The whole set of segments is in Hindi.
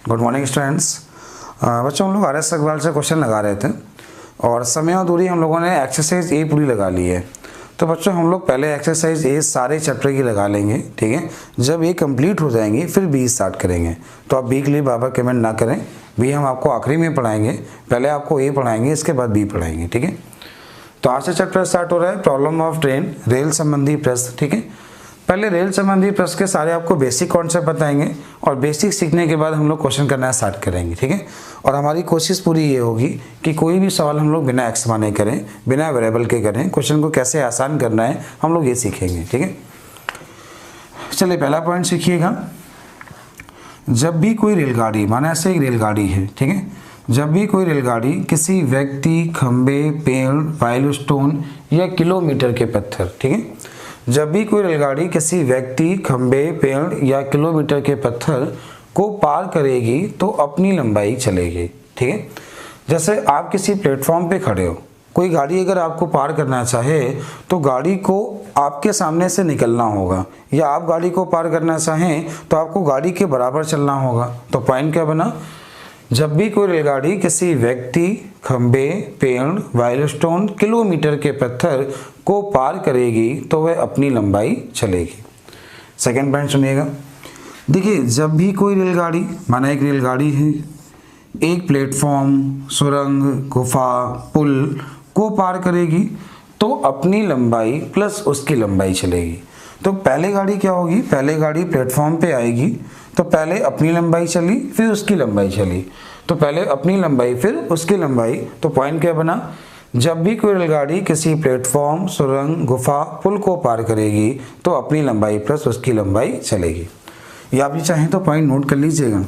Good morning students. बच्चों हम लोग RS अग्रवाल से क्वेश्चन लगा रहे थे और समय और दूरी हम लोगों ने एक्सरसाइज ए पूरी लगा ली है। तो बच्चों हम लोग पहले एक्सरसाइज ए सारे चैप्टर की लगा लेंगे, ठीक है। जब ये कंप्लीट हो जाएंगी फिर बी स्टार्ट करेंगे। तो आप बी के लिए बार बार कमेंट ना करें, बी हम आपको आखिरी में पढ़ाएंगे, पहले आपको ए पढ़ाएंगे, इसके बाद बी पढ़ाएंगे, ठीक है। तो आज से चैप्टर स्टार्ट हो रहा है प्रॉब्लम ऑफ ट्रेन, रेल संबंधी प्रश्न, ठीक है। पहले रेल संबंधी प्रश्न के सारे आपको बेसिक कॉन्सेप्ट बताएंगे और बेसिक सीखने के बाद हम लोग क्वेश्चन करना स्टार्ट करेंगे, ठीक है। और हमारी कोशिश पूरी ये होगी कि कोई भी सवाल हम लोग बिना एक्समाने करें, बिना वेरिएबल के करें, क्वेश्चन को कैसे आसान करना है हम लोग ये सीखेंगे, ठीक है। चलिए पहला पॉइंट सीखिएगा। जब भी कोई रेलगाड़ी, माना ऐसे एक रेलगाड़ी है, ठीक है, जब भी कोई रेलगाड़ी किसी व्यक्ति, खंबे, पेड़, माइलस्टोन या किलोमीटर के पत्थर, ठीक है, जब भी कोई रेलगाड़ी किसी व्यक्ति, खंबे, पेड़ या किलोमीटर के पत्थर को पार करेगी तो अपनी लंबाई चलेगी, ठीक है। जैसे आप किसी प्लेटफॉर्म पे खड़े हो, कोई गाड़ी अगर आपको पार करना चाहे तो गाड़ी को आपके सामने से निकलना होगा, या आप गाड़ी को पार करना चाहें तो आपको गाड़ी के बराबर चलना होगा। तो पॉइंट क्या बना, जब भी कोई रेलगाड़ी किसी व्यक्ति, खंबे, पेड़, माइलस्टोन, किलोमीटर के पत्थर को पार करेगी तो वह अपनी लंबाई चलेगी। सेकंड पॉइंट सुनिएगा। देखिए, जब भी कोई रेलगाड़ी, माना एक रेलगाड़ी है, एक प्लेटफॉर्म, सुरंग, गुफा, पुल को पार करेगी तो अपनी लंबाई प्लस उसकी लंबाई चलेगी। तो पहले गाड़ी क्या होगी, पहले गाड़ी प्लेटफॉर्म पे आएगी तो पहले अपनी लंबाई चली फिर उसकी लंबाई चली, तो पहले अपनी लंबाई फिर उसकी लंबाई। तो पॉइंट क्या बना, जब भी कोई रेलगाड़ी किसी प्लेटफॉर्म, सुरंग, गुफा, पुल को पार करेगी तो अपनी लंबाई प्लस उसकी लंबाई चलेगी। या आप चाहें तो पॉइंट नोट कर लीजिएगा।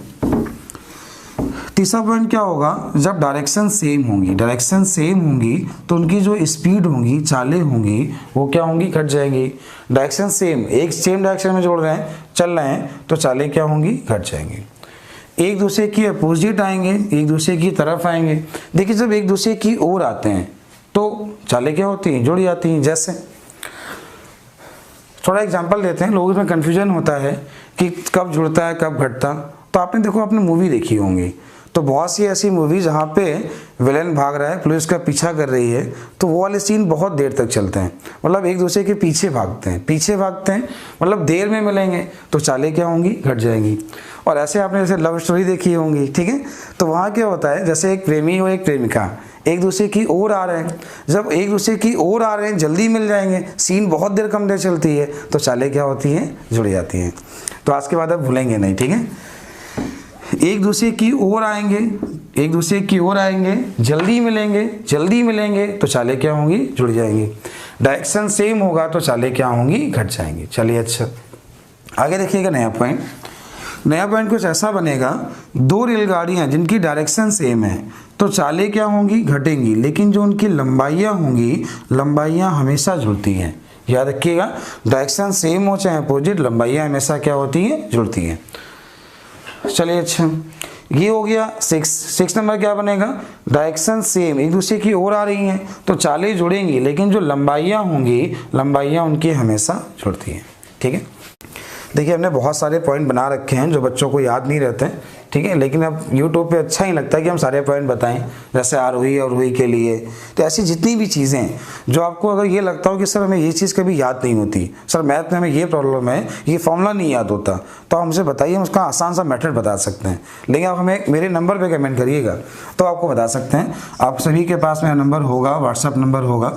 तीसरा पॉइंट क्या होगा, जब डायरेक्शन सेम होंगी, डायरेक्शन सेम होंगी तो उनकी जो स्पीड होंगी, चालें होंगी, वो क्या होंगी, घट जाएंगी। डायरेक्शन सेम, एक सेम डायरेक्शन में जोड़ रहे हैं, चल रहे हैं, तो चालें क्या होंगी, घट जाएंगी। एक दूसरे की अपोजिट आएंगे, एक दूसरे की तरफ आएंगे। देखिए, जब एक दूसरे की ओर आते हैं तो चालें क्या होती हैं, जुड़ जाती हैं। जैसे थोड़ा एग्जांपल देते हैं, लोगों में कन्फ्यूजन होता है कि कब जुड़ता है कब घटता। तो आपने देखो, आपने मूवी देखी होंगी, तो बहुत सी ऐसी मूवी जहाँ पे विलेन भाग रहा है, पुलिस का पीछा कर रही है, तो वो वाले सीन बहुत देर तक चलते हैं, मतलब एक दूसरे के पीछे भागते हैं, मतलब देर में मिलेंगे तो चालें क्या होंगी, घट जाएंगी। और ऐसे आपने जैसे लव स्टोरी देखी होंगी, ठीक है, तो वहाँ क्या होता है, जैसे एक प्रेमी और एक प्रेमिका एक दूसरे की ओर आ रहे हैं, जब एक दूसरे की ओर आ रहे हैं जल्दी मिल जाएंगे, सीन बहुत देर कम देर चलती है, तो चालें क्या होती हैं, जुड़ जाती हैं। तो आज के बाद आप भूलेंगे नहीं, ठीक है। एक दूसरे की ओर आएंगे, एक दूसरे की ओर आएंगे, जल्दी मिलेंगे तो चालें क्या होंगी, जुड़ जाएंगी। डायरेक्शन सेम होगा तो चालें क्या होंगी, घट जाएंगी। चलिए अच्छा, आगे देखिएगा। नया पॉइंट कुछ ऐसा बनेगा, दो रेलगाड़ियां जिनकी डायरेक्शन सेम है तो चालें क्या होंगी, घटेंगी, लेकिन जो उनकी लंबाइयां होंगी, लंबाइयां हमेशा जुड़ती हैं। याद रखिएगा, डायरेक्शन सेम हो चाहे अपोजिट, लंबाइयां हमेशा क्या होती हैं, जुड़ती हैं। चलिए अच्छा, ये हो गया। सिक्स नंबर क्या बनेगा, डायरेक्शन सेम, एक दूसरे की ओर आ रही हैं तो चालें जुड़ेंगी, लेकिन जो लंबाइयां होंगी, लंबाइयां उनकी हमेशा जुड़ती हैं, ठीक है। देखिए, हमने बहुत सारे पॉइंट बना रखे हैं जो बच्चों को याद नहीं रहते हैं, ठीक है, लेकिन अब YouTube पे अच्छा ही लगता है कि हम सारे पॉइंट बताएं, जैसे आरोही और अवरोही के लिए। तो ऐसी जितनी भी चीज़ें जो आपको अगर ये लगता हो कि सर हमें ये चीज़ कभी याद नहीं होती, सर मैथ में हमें ये प्रॉब्लम है, ये फॉर्मूला नहीं याद होता, तो आप हमसे बताइए, हम उसका आसान सा मेथड बता सकते हैं। लेकिन आप हमें मेरे नंबर पर कमेंट करिएगा तो आपको बता सकते हैं। आप सभी के पास मेरा नंबर होगा, व्हाट्सअप नंबर होगा,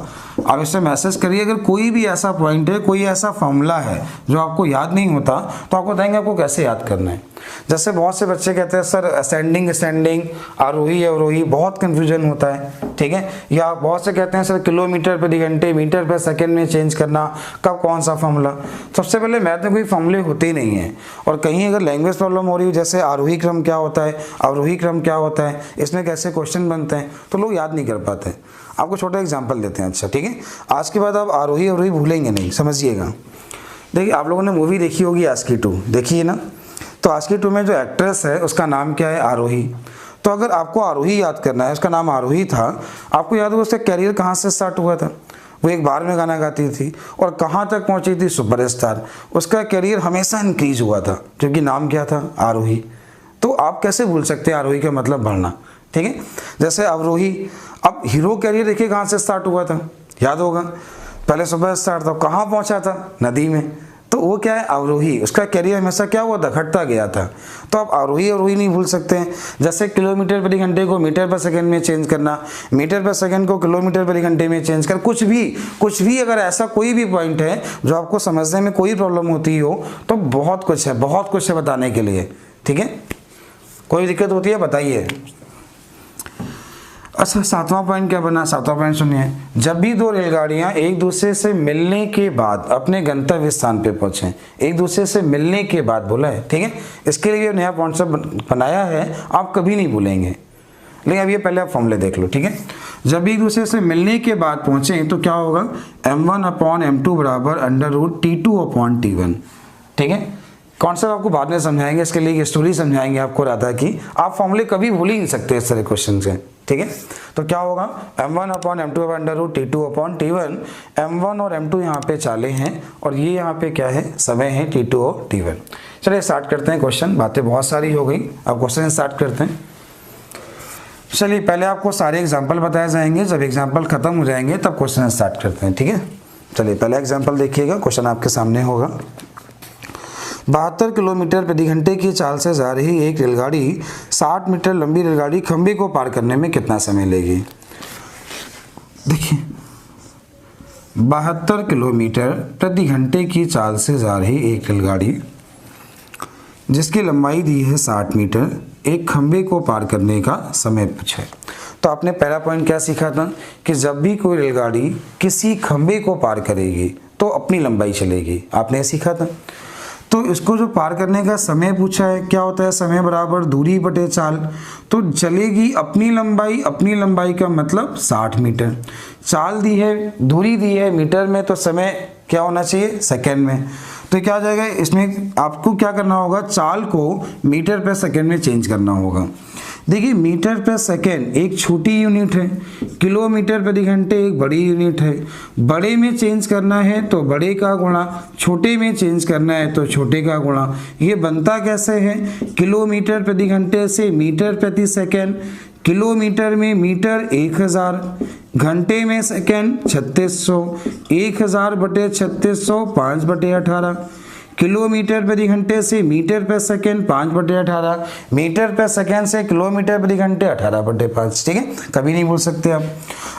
आप इससे मैसेज करिए। अगर कोई भी ऐसा पॉइंट है, कोई ऐसा फॉर्मूला है जो आपको याद नहीं होता, तो आपको बताएंगे आपको कैसे याद करना है। जैसे बहुत से बच्चे कहते हैं सर असेंडिंग, आरोही अवरोही, बहुत कन्फ्यूजन होता है, ठीक है। या बहुत से कहते हैं सर किलोमीटर प्रति घंटे, मीटर पर सेकंड में चेंज करना, कब कौन सा फॉर्मूला। सबसे पहले मैथ में कोई फॉर्मूले होते ही नहीं है, और कहीं अगर लैंग्वेज प्रॉब्लम हो रही हो, जैसे आरोही क्रम क्या होता है, अवरोही क्रम क्या होता है, इसमें कैसे क्वेश्चन बनते हैं, तो लोग याद नहीं कर पाते। आपको छोटा एग्जाम्पल देते हैं, अच्छा ठीक है। आज के बाद आप आरोही अवरोही भूलेंगे नहीं, समझिएगा। देखिए, आप लोगों ने मूवी देखी होगी आशिकी 2, देखिए ना। तो आशिकी 2 में जो एक्ट्रेस है उसका नाम क्या है, आरोही। तो अगर आपको आरोही याद करना है, उसका नाम आरोही था, आपको याद होगा उसका कैरियर कहाँ से स्टार्ट हुआ था। वो एक बार में गाना गाती थी और कहाँ तक पहुँची थी, सुपरस्टार। उसका कैरियर हमेशा इंक्रीज हुआ था क्योंकि नाम क्या था, आरोही। तो आप कैसे भूल सकते हैं आरोही का मतलब बढ़ना, ठीक है। जैसे अवरोही, अब हीरो कैरियर देखिए कहाँ से स्टार्ट हुआ था, याद होगा, पहले सुबह स्टार्ट था, कहाँ पहुँचा था, नदी में, तो वो क्या है अवरोही, उसका कैरियर हमेशा क्या हुआ था, घटता गया था। तो आप आरोही अवरोही नहीं भूल सकते हैं। जैसे किलोमीटर प्रति घंटे को मीटर पर सेकंड में चेंज करना, मीटर पर सेकंड को किलोमीटर प्रति घंटे में चेंज कर, कुछ भी अगर ऐसा कोई भी पॉइंट है जो आपको समझने में कोई प्रॉब्लम होती हो तो बहुत कुछ है बताने के लिए, ठीक है। कोई दिक्कत होती है बताइए। अच्छा, 7वां पॉइंट क्या बना, 7वां पॉइंट सुनिए। जब भी दो रेलगाड़ियां एक दूसरे से मिलने के बाद अपने गंतव्य स्थान पे पहुंचे, एक दूसरे से मिलने के बाद बोला है, ठीक है। इसके लिए नया कॉन्सेप्ट बनाया है, आप कभी नहीं भूलेंगे, लेकिन अब ये पहले आप फॉर्मूले देख लो, ठीक है। जब भी एक दूसरे से मिलने के बाद पहुंचे तो क्या होगा, m1/m2 बराबर √T2/T1, ठीक है। कॉन्सेप्ट आपको बाद में समझाएंगे, इसके लिए एक स्टोरी समझाएंगे आपको राधा की। आप फॉर्मूले कभी भूल ही नहीं सकते इस तरह क्वेश्चन से, ठीक है। तो क्या होगा, m1/m2 √T2/T1, m1 और m2 यहाँ पे चाले हैं और ये यहाँ पे क्या है, समय है T2 और T1। चलिए स्टार्ट करते हैं क्वेश्चन, बातें बहुत सारी हो गई, अब क्वेश्चन स्टार्ट करते हैं। चलिए पहले आपको सारे एग्जाम्पल बताए जाएंगे, जब एग्जाम्पल खत्म हो जाएंगे तब क्वेश्चन स्टार्ट करते हैं, ठीक है। चलिए पहला एग्जाम्पल देखिएगा, क्वेश्चन आपके सामने होगा। 72 किलोमीटर प्रति घंटे की चाल से जा रही एक रेलगाड़ी 60 मीटर लंबी रेलगाड़ी खंबे को पार करने में कितना समय लेगी। देखिए 72 किलोमीटर प्रति घंटे की चाल से जा रही एक रेलगाड़ी जिसकी लंबाई दी है 60 मीटर, एक खंबे को पार करने का समय पूछा है। तो आपने पहला पॉइंट क्या सीखा था कि जब भी कोई रेलगाड़ी किसी खंबे को पार करेगी तो अपनी लंबाई चलेगी, आपने सीखा था। तो इसको जो पार करने का समय पूछा है, क्या होता है, समय बराबर दूरी बटे चाल। तो चलेगी अपनी लंबाई का मतलब 60 मीटर, चाल दी है, दूरी दी है मीटर में, तो समय क्या होना चाहिए, सेकंड में। तो क्या आ जाएगा, इसमें आपको क्या करना होगा, चाल को मीटर पर सेकंड में चेंज करना होगा। देखिए मीटर पर सेकेंड एक छोटी यूनिट है, किलोमीटर प्रति घंटे एक बड़ी यूनिट है। बड़े में चेंज करना है तो बड़े का गुणा, छोटे में चेंज करना है तो छोटे का गुणा। ये बनता कैसे है, किलोमीटर प्रति घंटे से मीटर प्रति सेकेंड, किलोमीटर में मीटर 1000, घंटे में सेकेंड 3600, 1000 बटे 3600 5/18, किलोमीटर प्रति घंटे से मीटर पर सेकेंड 5/18, मीटर पर सेकेंड से किलोमीटर प्रति घंटे 18/5, ठीक है, कभी नहीं बोल सकते आप।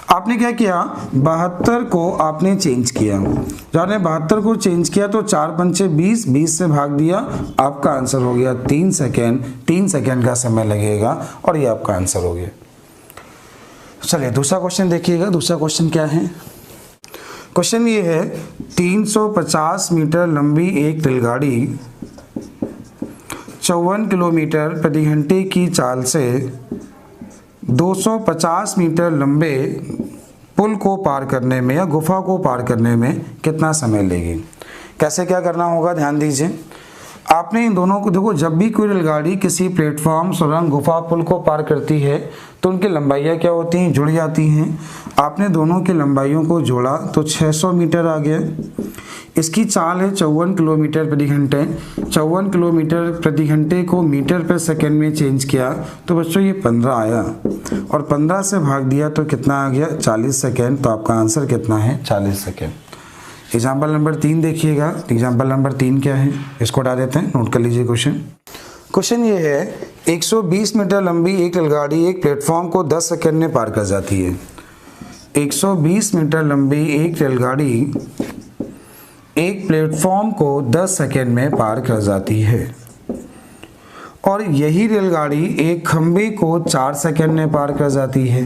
आपने क्या किया, 72 को आपने चेंज किया, जब आपने 72 को चेंज किया तो 4 पंचे 20, 20 से भाग दिया, आपका आंसर हो गया 3 सेकेंड, 3 सेकेंड का समय लगेगा और ये आपका आंसर हो गया। चलिए दूसरा क्वेश्चन देखिएगा, दूसरा क्वेश्चन क्या है। क्वेश्चन ये है, 350 मीटर लंबी एक रेलगाड़ी 54 किलोमीटर प्रति घंटे की चाल से 250 मीटर लंबे पुल को पार करने में या गुफा को पार करने में कितना समय लेगी। कैसे क्या करना होगा, ध्यान दीजिए। आपने इन दोनों को देखो, जब भी कोई रेलगाड़ी किसी प्लेटफॉर्म, सुरंग, गुफा, पुल को पार करती है तो उनकी लंबाइयाँ क्या होती हैं, जुड़ जाती हैं। आपने दोनों की लंबाइयों को जोड़ा तो 600 मीटर आ गया। इसकी चाल है 54 किलोमीटर प्रति घंटे, 54 किलोमीटर प्रति घंटे को मीटर पर सेकेंड में चेंज किया तो बच्चों ये 15 आया और 15 से भाग दिया तो कितना आ गया, 40 सेकेंड। तो आपका आंसर कितना है, 40 सेकेंड। एग्जाम्पल नंबर 3 देखिएगा, एग्जाम्पल नंबर 3 क्या है, इसको हटा देते हैं, नोट कर लीजिए क्वेश्चन ये है, 120 मीटर लंबी एक रेलगाड़ी एक प्लेटफॉर्म को 10 सेकंड में पार कर जाती है। 120 मीटर लंबी एक रेलगाड़ी एक प्लेटफॉर्म को 10 सेकंड में पार कर जाती है और यही रेलगाड़ी एक खंबे को 4 सेकंड में पार कर जाती है।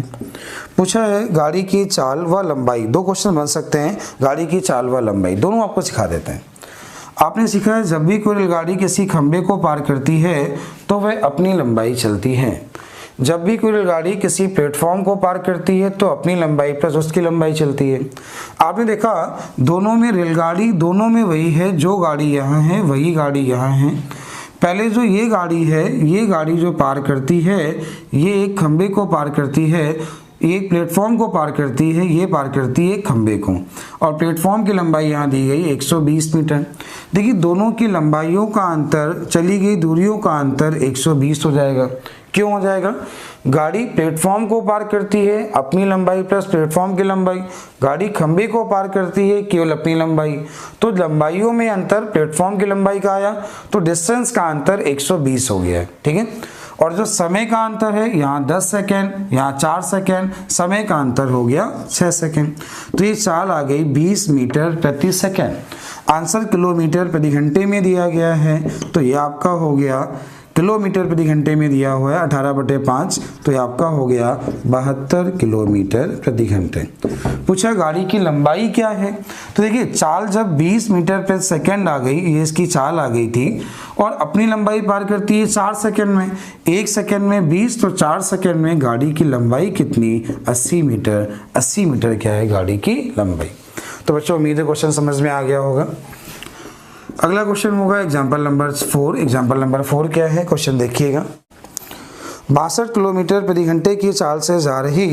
पूछा है गाड़ी की चाल व लंबाई, दो क्वेश्चन बन सकते हैं, गाड़ी की चाल व लंबाई दोनों आपको सिखा देते हैं। आपने सीखा है जब भी कोई रेलगाड़ी किसी खंबे को पार करती है तो वह अपनी लंबाई चलती है। जब भी कोई रेलगाड़ी किसी प्लेटफॉर्म को पार करती है तो अपनी लंबाई प्लस उसकी लंबाई चलती है। आपने देखा दोनों में रेलगाड़ी, दोनों में वही है, जो गाड़ी यहाँ है वही गाड़ी यहाँ है। पहले जो ये गाड़ी है, ये गाड़ी जो पार करती है, ये एक खंबे को पार करती है, एक प्लेटफॉर्म को पार करती है, ये पार करती है खंबे को, और प्लेटफॉर्म की लंबाई यहाँ दी गई 120 मीटर। देखिए दोनों की लंबाइयों का अंतर, चली गई दूरियों का अंतर 120 हो जाएगा। क्यों हो जाएगा? गाड़ी प्लेटफॉर्म को पार करती है अपनी लंबाई प्लस प्लेटफॉर्म की लंबाई, गाड़ी खंबे को पार करती है केवल अपनी लंबाई, तो लंबाइयों में अंतर प्लेटफॉर्म की लंबाई का आया, तो डिस्टेंस का अंतर 120 हो गया है। ठीक है, और जो समय का अंतर है, यहाँ 10 सेकेंड, यहाँ 4 सेकेंड, समय का अंतर हो गया 6 सेकेंड। तो ये चाल आ गई 20 मीटर प्रति सेकेंड। आंसर किलोमीटर प्रति घंटे में दिया गया है, तो ये आपका हो गया किलोमीटर प्रति घंटे में दिया हुआ है 18/5, तो ये आपका हो गया 72 किलोमीटर प्रति घंटे। पूछा गाड़ी की लंबाई क्या है, तो देखिए चाल जब 20 मीटर प्रति सेकंड आ गई, ये इसकी चाल आ गई थी, और अपनी लंबाई पार करती है 4 सेकंड में, 1 सेकंड में 20, तो 4 सेकंड में गाड़ी की लंबाई कितनी? 80 मीटर। 80 मीटर क्या है गाड़ी की लंबाई। तो बच्चों उम्मीद है क्वेश्चन समझ में आ गया होगा। अगला क्वेश्चन होगा एग्जाम्पल नंबर 4। एग्जाम्पल नंबर 4 क्या है, क्वेश्चन देखिएगा। 62 किलोमीटर प्रति घंटे की चाल से जा रही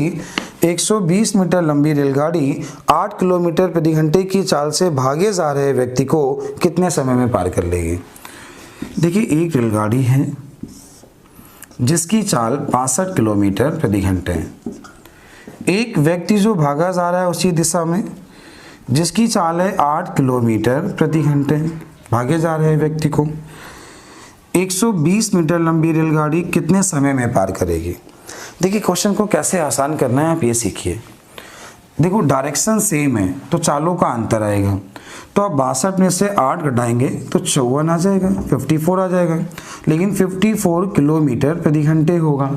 120 मीटर लंबी रेलगाड़ी 8 किलोमीटर प्रति घंटे की चाल से भागे जा रहे व्यक्ति को कितने समय में पार कर लेगी? देखिए एक रेलगाड़ी है जिसकी चाल 62 किलोमीटर प्रति घंटे है। एक व्यक्ति जो भागा जा रहा है उसी दिशा में, जिसकी चाल है 8 किलोमीटर प्रति घंटे, भागे जा रहे व्यक्ति को 120 मीटर लंबी रेलगाड़ी कितने समय में पार करेगी? देखिए क्वेश्चन को कैसे आसान करना है आप ये सीखिए। देखो डायरेक्शन सेम है तो चालों का अंतर आएगा, तो आप 62 में से 8 घटाएंगे तो 54 आ जाएगा, 54 आ जाएगा, लेकिन 54 किलोमीटर प्रति घंटे होगा।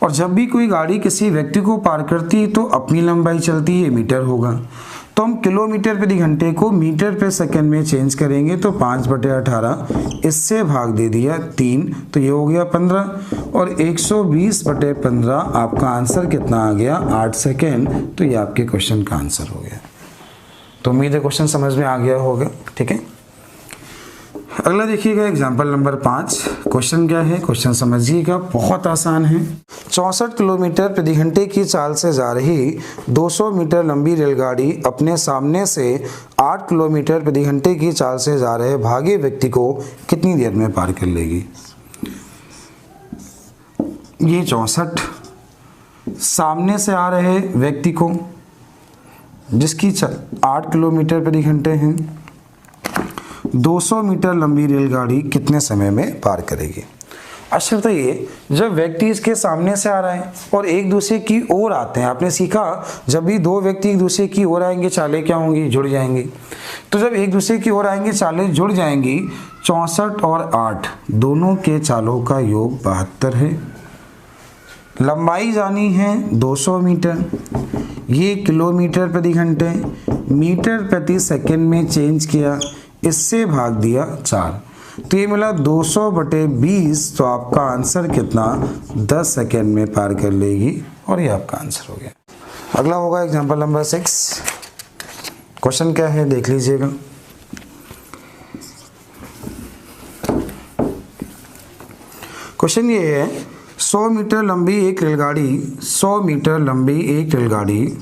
और जब भी कोई गाड़ी किसी व्यक्ति को पार करती है तो अपनी लंबाई चलती है, मीटर होगा, तो हम किलोमीटर प्रति घंटे को मीटर पर सेकंड में चेंज करेंगे, तो 5/18 इससे भाग दे दिया 3, तो ये हो गया 15, और 120/15 आपका आंसर कितना आ गया? 8 सेकेंड। तो ये आपके क्वेश्चन का आंसर हो गया। तो उम्मीद है क्वेश्चन समझ में आ गया होगा। ठीक है, अगला देखिएगा एग्जाम्पल नंबर 5। क्वेश्चन क्या है, क्वेश्चन समझिएगा, बहुत आसान है। 64 किलोमीटर प्रति घंटे की चाल से जा रही 200 मीटर लंबी रेलगाड़ी अपने सामने से 8 किलोमीटर प्रति घंटे की चाल से जा रहे भागे व्यक्ति को कितनी देर में पार कर लेगी? ये 64 सामने से आ रहे व्यक्ति को, जिसकी 8 किलोमीटर प्रति घंटे है, 200 मीटर लंबी रेलगाड़ी कितने समय में पार करेगी? अच्छा बताइए, जब व्यक्ति इसके सामने से आ रहा है और एक दूसरे की ओर आते हैं, आपने सीखा जब भी दो व्यक्ति एक दूसरे की ओर आएंगे चालें क्या होंगी? जुड़ जाएंगी। तो जब एक दूसरे की ओर आएंगे चालें जुड़ जाएंगी। 64 और 8 दोनों के चालों का योग 72 है। लंबाई जानी है 200 मीटर, ये किलोमीटर प्रति घंटे, मीटर प्रति सेकंड में चेंज किया, इससे भाग दिया 4, तो ये मिला 200/20, तो आपका आंसर कितना? 10 सेकेंड में पार कर लेगी, और ये आपका आंसर हो गया। अगला होगा एग्जांपल नंबर 6। क्वेश्चन क्या है देख लीजिएगा। क्वेश्चन ये है, 100 मीटर लंबी एक रेलगाड़ी, 100 मीटर लंबी एक रेलगाड़ी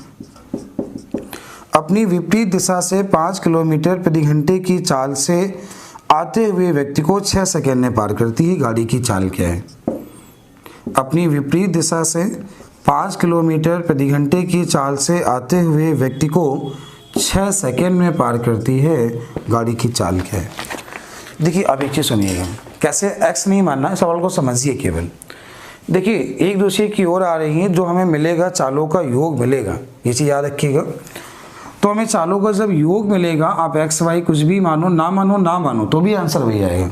अपनी विपरीत दिशा से 5 किलोमीटर प्रति घंटे की चाल से आते हुए व्यक्ति को 6 सेकंड में पार करती है। गाड़ी की चाल क्या है? अपनी विपरीत दिशा से 5 किलोमीटर प्रति घंटे की चाल से आते हुए व्यक्ति को 6 सेकंड में पार करती है। गाड़ी की चाल क्या है? देखिए अब एक चीज़ सुनिएगा, कैसे एक्स नहीं मानना, सवाल को समझिए केवल। देखिए एक दूसरे की ओर आ रही है, जो हमें मिलेगा चालों का योग मिलेगा, ये चीज़ याद रखिएगा। तो हमें चालों का जब योग मिलेगा, आप एक्स वाई कुछ भी मानो ना मानो तो भी आंसर वही आएगा।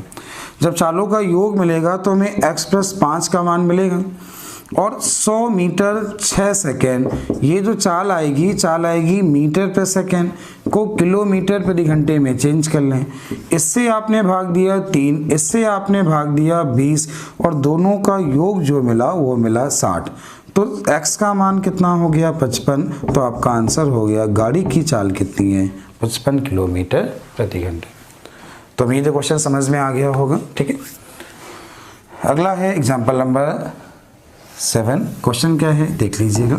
जब चालों का योग मिलेगा तो हमें x + 5 का मान मिलेगा, और 100 मीटर 6 सेकेंड, ये जो चाल आएगी मीटर पर सेकेंड को किलोमीटर प्रति घंटे में चेंज कर लें। इससे आपने भाग दिया 3, इससे आपने भाग दिया 20, और दोनों का योग जो मिला वो मिला 60। तो x का मान कितना हो गया? 55। तो आपका आंसर हो गया गाड़ी की चाल कितनी है? 55 किलोमीटर प्रति घंटे। तो उम्मीद है क्वेश्चन समझ में आ गया होगा। ठीक है, अगला है एग्जाम्पल नंबर 7। क्वेश्चन क्या है देख लीजिएगा।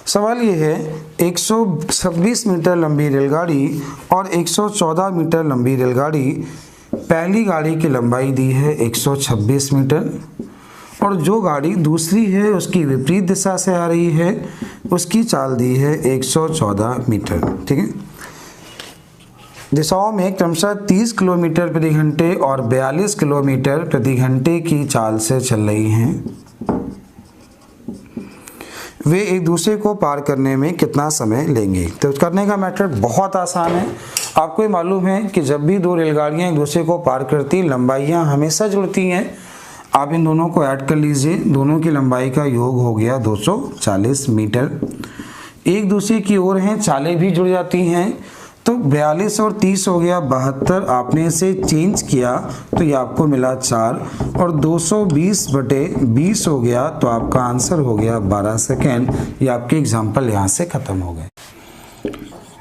सवाल ये है 126 मीटर लंबी रेलगाड़ी और 114 मीटर लंबी रेलगाड़ी, पहली गाड़ी की लंबाई दी है 126 मीटर और जो गाड़ी दूसरी है उसकी विपरीत दिशा से आ रही है, उसकी चाल दी है 114 मीटर। ठीक है, दिशाओं में क्रमशः 30 किलोमीटर प्रति घंटे और 42 किलोमीटर प्रति घंटे की चाल से चल रही हैं। वे एक दूसरे को पार करने में कितना समय लेंगे? तो करने का मेथड बहुत आसान है। आपको ये मालूम है कि जब भी दो रेलगाड़ियाँ एक दूसरे को पार करती, लंबाइयाँ हमेशा जुड़ती हैं। आप इन दोनों को ऐड कर लीजिए, दोनों की लंबाई का योग हो गया 240 मीटर। एक दूसरे की ओर हैं, चालें भी जुड़ जाती हैं, तो 42 और 30 हो गया 72। आपने इसे चेंज किया तो ये आपको मिला 4 और 220/20 हो गया, तो आपका आंसर हो गया 12 सेकेंड। ये आपके एग्जाम्पल यहाँ से ख़त्म हो गए।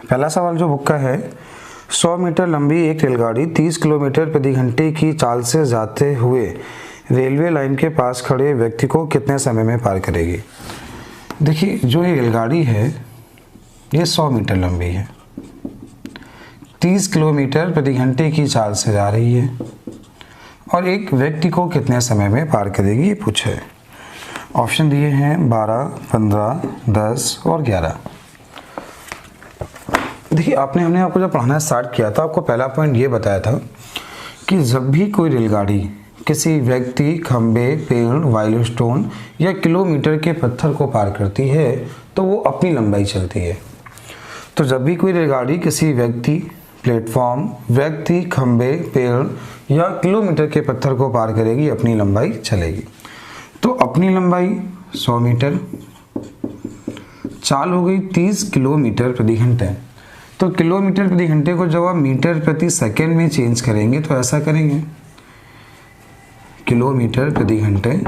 पहला सवाल जो बुक का है, 100 मीटर लंबी एक रेलगाड़ी 30 किलोमीटर प्रति घंटे की चाल से जाते हुए रेलवे लाइन के पास खड़े व्यक्ति को कितने समय में पार करेगी? देखिए, जो ये रेलगाड़ी है ये 100 मीटर लंबी है, 30 किलोमीटर प्रति घंटे की चाल से जा रही है और एक व्यक्ति को कितने समय में पार करेगी ये पूछा है। ऑप्शन दिए हैं 12, 15, 10 और 11। देखिए, हमने आपको जब पढ़ाना स्टार्ट किया था, आपको पहला पॉइंट ये बताया था कि जब भी कोई रेलगाड़ी किसी व्यक्ति, खंबे, पेड़, माइलस्टोन या किलोमीटर के पत्थर को पार करती है तो वो अपनी लंबाई चलती है। तो जब भी कोई रेलगाड़ी किसी व्यक्ति, प्लेटफॉर्म, व्यक्ति, खंबे, पेड़ या किलोमीटर के पत्थर को पार करेगी, अपनी लंबाई चलेगी। तो अपनी लंबाई 100 मीटर, चाल हो गई 30 किलोमीटर प्रति घंटे। तो किलोमीटर प्रति घंटे को जब आप मीटर प्रति सेकेंड में चेंज करेंगे तो ऐसा करेंगे, किलोमीटर प्रति घंटे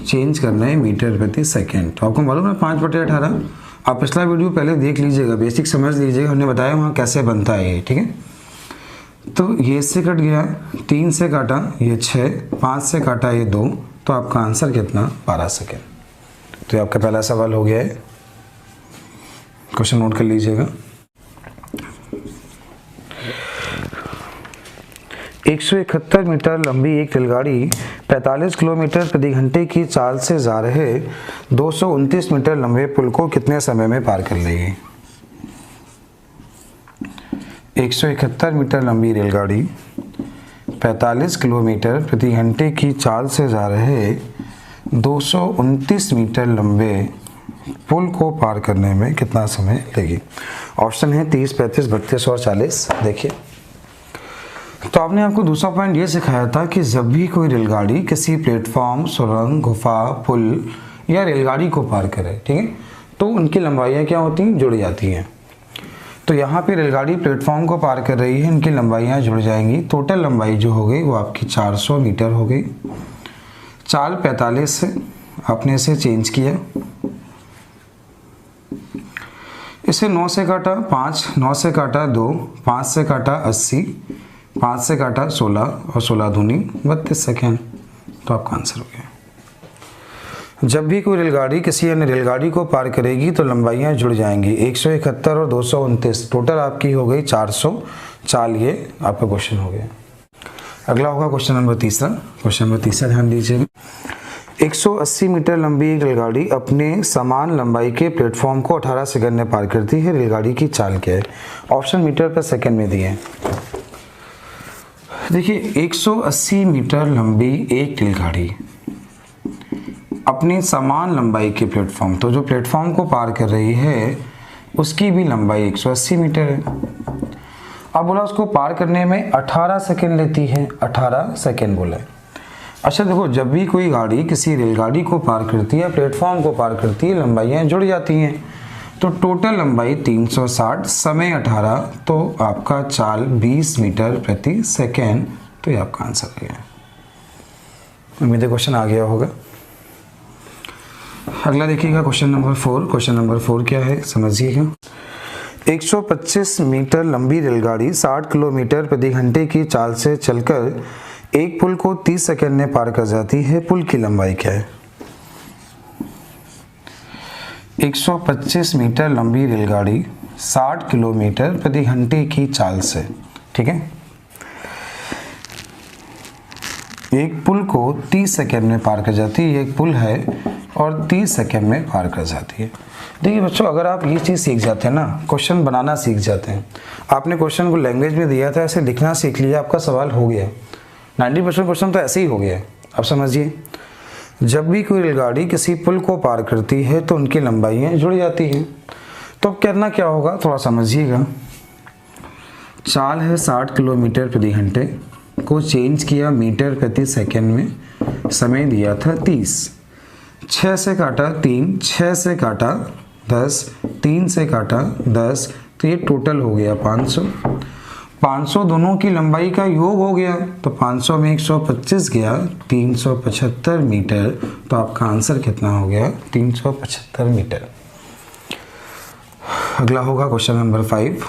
चेंज करना है मीटर प्रति सेकेंड। तो आपको मालूम है 5/18। आप पिछला वीडियो पहले देख लीजिएगा, बेसिक समझ लीजिएगा, हमने बताया वहाँ कैसे बनता है ये। ठीक है, तो ये इससे कट गया, 3 से काटा ये 6, 5 से काटा ये 2, तो आपका आंसर कितना? 12 सेकेंड। तो ये आपका पहला सवाल हो गया है, क्वेश्चन नोट कर लीजिएगा। 171 मीटर लंबी एक रेलगाड़ी 45 किलोमीटर प्रति घंटे की चाल से जा रहे 229 मीटर लंबे पुल को कितने समय में पार कर लेगी? 171 मीटर लंबी रेलगाड़ी 45 किलोमीटर प्रति घंटे की चाल से जा रहे 229 मीटर लंबे पुल को पार करने में कितना समय लेगी? ऑप्शन है 30, 35, 32 और 40। देखिए, तो आपने आपको दूसरा पॉइंट ये सिखाया था कि जब भी कोई रेलगाड़ी किसी प्लेटफॉर्म, सुरंग, गुफा, पुल या रेलगाड़ी को पार करे, ठीक है, तो उनकी लंबाइयाँ क्या होती हैं? जुड़ जाती हैं। तो यहाँ पे रेलगाड़ी प्लेटफॉर्म को पार कर रही है, इनकी लंबाइयाँ जुड़ जाएंगी। टोटल लंबाई जो हो गई वो आपकी 400 मीटर हो गई। चाल 45 है, आपने इसे चेंज किया, इसे 9 से काटा 5, 9 से काटा 2, 5 से काटा 80, 5 से काटा 16 और 16 दूनी 32 सेकेंड। तो आपका आंसर हो गया। जब भी कोई रेलगाड़ी किसी अन्य रेलगाड़ी को पार करेगी तो लंबाइयाँ जुड़ जाएंगी। 171 और 229, टोटल आपकी हो गई 400 चाल। ये आपका क्वेश्चन हो गया। अगला होगा क्वेश्चन नंबर तीसरा। क्वेश्चन नंबर तीसरा ध्यान दीजिएगा। 180 मीटर लंबी एक रेलगाड़ी अपने समान लंबाई के प्लेटफॉर्म को 18 सेकंड में पार करती है। रेलगाड़ी की चाल क्या है? ऑप्शन मीटर पर सेकंड में दिए हैं। देखिए, 180 मीटर लंबी एक रेलगाड़ी अपनी समान लंबाई के प्लेटफॉर्म, तो जो प्लेटफॉर्म को पार कर रही है उसकी भी लंबाई 180 मीटर है। अब बोला उसको पार करने में 18 सेकंड लेती है, 18 सेकंड बोला है। अच्छा देखो, जब भी कोई गाड़ी किसी रेलगाड़ी को पार करती है, प्लेटफॉर्म को पार करती है, लंबाइयाँ जुड़ जाती हैं। तो टोटल लंबाई 360, समय 18, तो आपका चाल 20 मीटर प्रति सेकेंड। तो ये आपका आंसर है। उम्मीद है क्वेश्चन आ गया होगा। अगला देखिएगा क्वेश्चन नंबर 4। क्वेश्चन नंबर 4 क्या है समझिएगा। 125 मीटर लंबी रेलगाड़ी 60 किलोमीटर प्रति घंटे की चाल से चलकर एक पुल को 30 सेकंड में पार कर जाती है। पुल की लंबाई क्या है? 125 मीटर लंबी रेलगाड़ी 60 किलोमीटर प्रति घंटे की चाल से, ठीक है, एक पुल को 30 सेकेंड में पार कर जाती है। एक पुल है और 30 सेकेंड में पार कर जाती है। देखिए बच्चों, अगर आप ये चीज़ सीख जाते हैं ना, क्वेश्चन बनाना सीख जाते हैं, आपने क्वेश्चन को लैंग्वेज में दिया था, ऐसे लिखना सीख लिया, आपका सवाल हो गया। 90% क्वेश्चन तो ऐसे ही हो गया। अब समझिए, जब भी कोई रेलगाड़ी किसी पुल को पार करती है तो उनकी लंबाइयाँ जुड़ जाती हैं। तो करना क्या होगा, थोड़ा समझिएगा। चाल है 60 किलोमीटर प्रति घंटे को चेंज किया मीटर प्रति सेकेंड में, समय दिया था 30, 6 से काटा 3, 6 से काटा 10, 3 से काटा 10, तो ये टोटल हो गया 500। 500 दोनों की लंबाई का योग हो गया, तो 500 में 125 गया, 375 मीटर। तो आपका आंसर कितना हो गया, 375 मीटर। अगला होगा क्वेश्चन नंबर 5।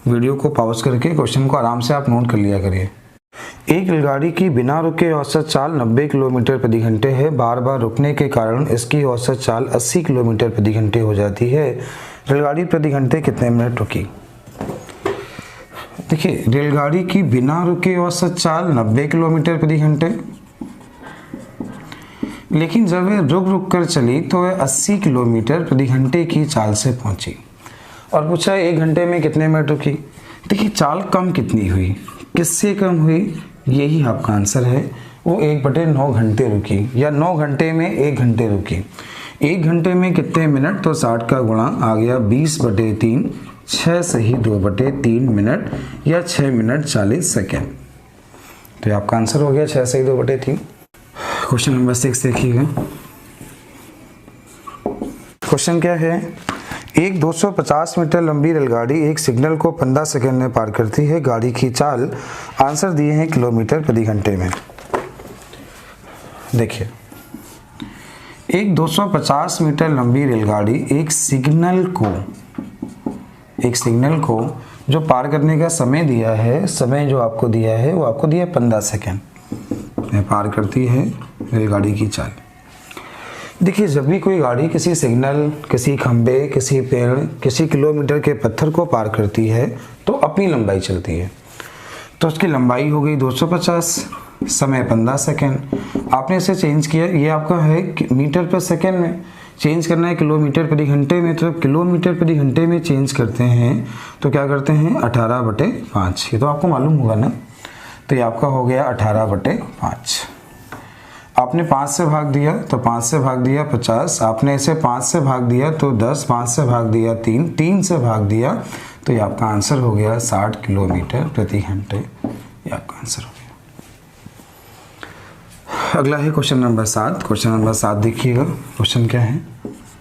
वीडियो को पॉज करके क्वेश्चन को आराम से आप नोट कर लिया करिए। एक रेलगाड़ी की बिना रुके औसत चाल 90 किलोमीटर प्रति घंटे है। बार बार रुकने के कारण इसकी औसत चाल 80 किलोमीटर प्रति घंटे हो जाती है। रेलगाड़ी प्रति घंटे कितने मिनट रुकी। देखिए, रेलगाड़ी की बिना रुके औसत चाल 90 किलोमीटर प्रति घंटे, लेकिन जब वह रुक रुक कर चली तो वह 80 किलोमीटर प्रति घंटे की चाल से पहुंची। और पूछा 1 घंटे में कितने मिनट रुकी। देखिए, चाल कम कितनी हुई, किससे कम हुई, यही आपका आंसर है। वो 1/9 घंटे रुकी, या 9 घंटे में 1 घंटे रुकी। 1 घंटे में कितने मिनट, तो 60 का गुणा आ गया 20/3, 6 सही 2/3 मिनट, या 6 मिनट 40 सेकेंड। तो आपका आंसर हो गया 6 सही 2/3। क्वेश्चन नंबर 6 देखिएगा। क्वेश्चन क्या है, एक 250 मीटर लंबी रेलगाड़ी एक सिग्नल को 15 सेकंड में पार करती है। गाड़ी की चाल आंसर दिए हैं किलोमीटर प्रति घंटे में। देखिए, एक 250 मीटर लंबी रेलगाड़ी एक सिग्नल को जो पार करने का समय दिया है, समय जो आपको दिया है वो आपको दिया 15 सेकंड में पार करती है रेलगाड़ी की चाल। देखिए, जब भी कोई गाड़ी किसी सिग्नल, किसी खंबे, किसी पेड़, किसी किलोमीटर के पत्थर को पार करती है तो अपनी लंबाई चलती है। तो उसकी लंबाई हो गई 250, समय 15 सेकेंड। आपने इसे चेंज किया, ये आपका है मीटर पर सेकेंड में, चेंज करना है किलोमीटर प्रति घंटे में। तो किलोमीटर प्रति घंटे में चेंज करते हैं तो क्या करते हैं, 18/5। ये तो आपको मालूम होगा ना। तो ये आपका हो गया 18/5। आपने 5 से भाग दिया तो 5 से भाग दिया 50, आपने इसे 5 से भाग दिया तो 10, 5 से भाग दिया 3, 3 से भाग दिया, तो ये आपका आंसर हो गया 60 किलोमीटर प्रति घंटे। ये आपका आंसर हो गया। अगला है क्वेश्चन नंबर 7। क्वेश्चन नंबर 7 देखिएगा। क्वेश्चन क्या है,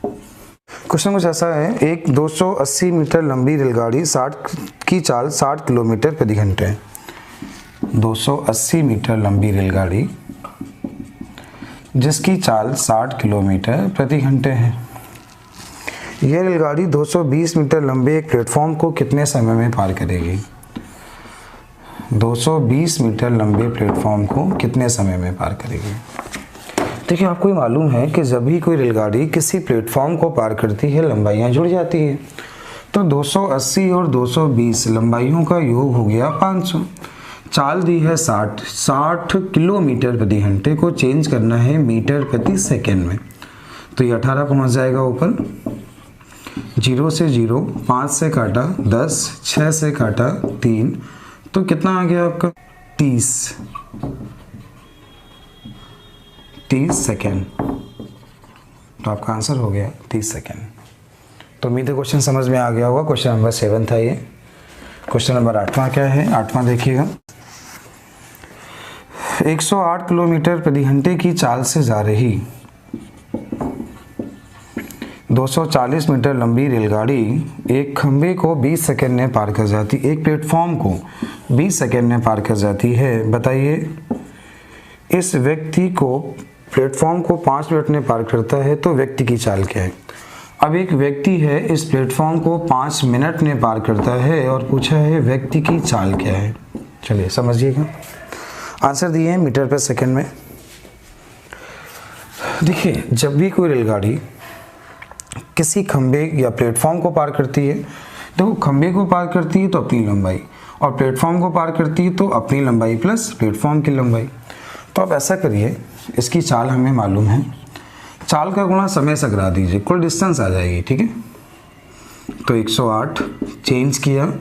क्वेश्चन कुछ ऐसा है, एक 280 मीटर लंबी रेलगाड़ी 60 की चाल 60 किलोमीटर प्रति घंटे। 280 मीटर लंबी रेलगाड़ी जिसकी चाल 60 किलोमीटर प्रति घंटे है। यह रेलगाड़ी 220 मीटर लंबे एक प्लेटफॉर्म को कितने समय में पार करेगी। 220 मीटर लंबे प्लेटफॉर्म को कितने समय में पार करेगी। देखिए, आपको मालूम है कि जब भी कोई रेलगाड़ी किसी प्लेटफॉर्म को पार करती है लंबाइयाँ जुड़ जाती है। तो 280 और 220 लंबाइयों का योग हो गया 500। चाल दी है 60 किलोमीटर प्रति घंटे को चेंज करना है मीटर प्रति सेकेंड में। तो ये 18 पहुंच जाएगा ऊपर, 0 से 0, 5 से काटा 10, 6 से काटा 3, तो कितना आ गया आपका 30 सेकेंड। तो आपका आंसर हो गया 30 सेकेंड। तो उम्मीद है क्वेश्चन समझ में आ गया होगा। क्वेश्चन नंबर 7 था ये। क्वेश्चन नंबर 8वां क्या है, 8वां देखिएगा। 108 किलोमीटर प्रति घंटे की चाल से जा रही 240 मीटर लंबी रेलगाड़ी एक खंबे को 20 सेकंड में पार कर जाती, एक प्लेटफॉर्म को 20 सेकंड में पार कर जाती है। बताइए, इस व्यक्ति को प्लेटफॉर्म को 5 मिनट में पार करता है तो व्यक्ति की चाल क्या है। अब एक व्यक्ति है, इस प्लेटफॉर्म को 5 मिनट में पार करता है और पूछा है व्यक्ति की चाल क्या है। चलिए समझिएगा, आंसर दिए हैं मीटर पर सेकंड में। देखिए, जब भी कोई रेलगाड़ी किसी खंबे या प्लेटफॉर्म को पार करती है, देखो खंबे को पार करती है तो अपनी लंबाई, और प्लेटफॉर्म को पार करती है तो अपनी लंबाई प्लस प्लेटफॉर्म की लंबाई। तो आप ऐसा करिए, इसकी चाल हमें मालूम है, चाल का गुणा समय से करा दीजिए, कुल डिस्टेंस आ जाएगी, ठीक है। तो 108 चेंज किया,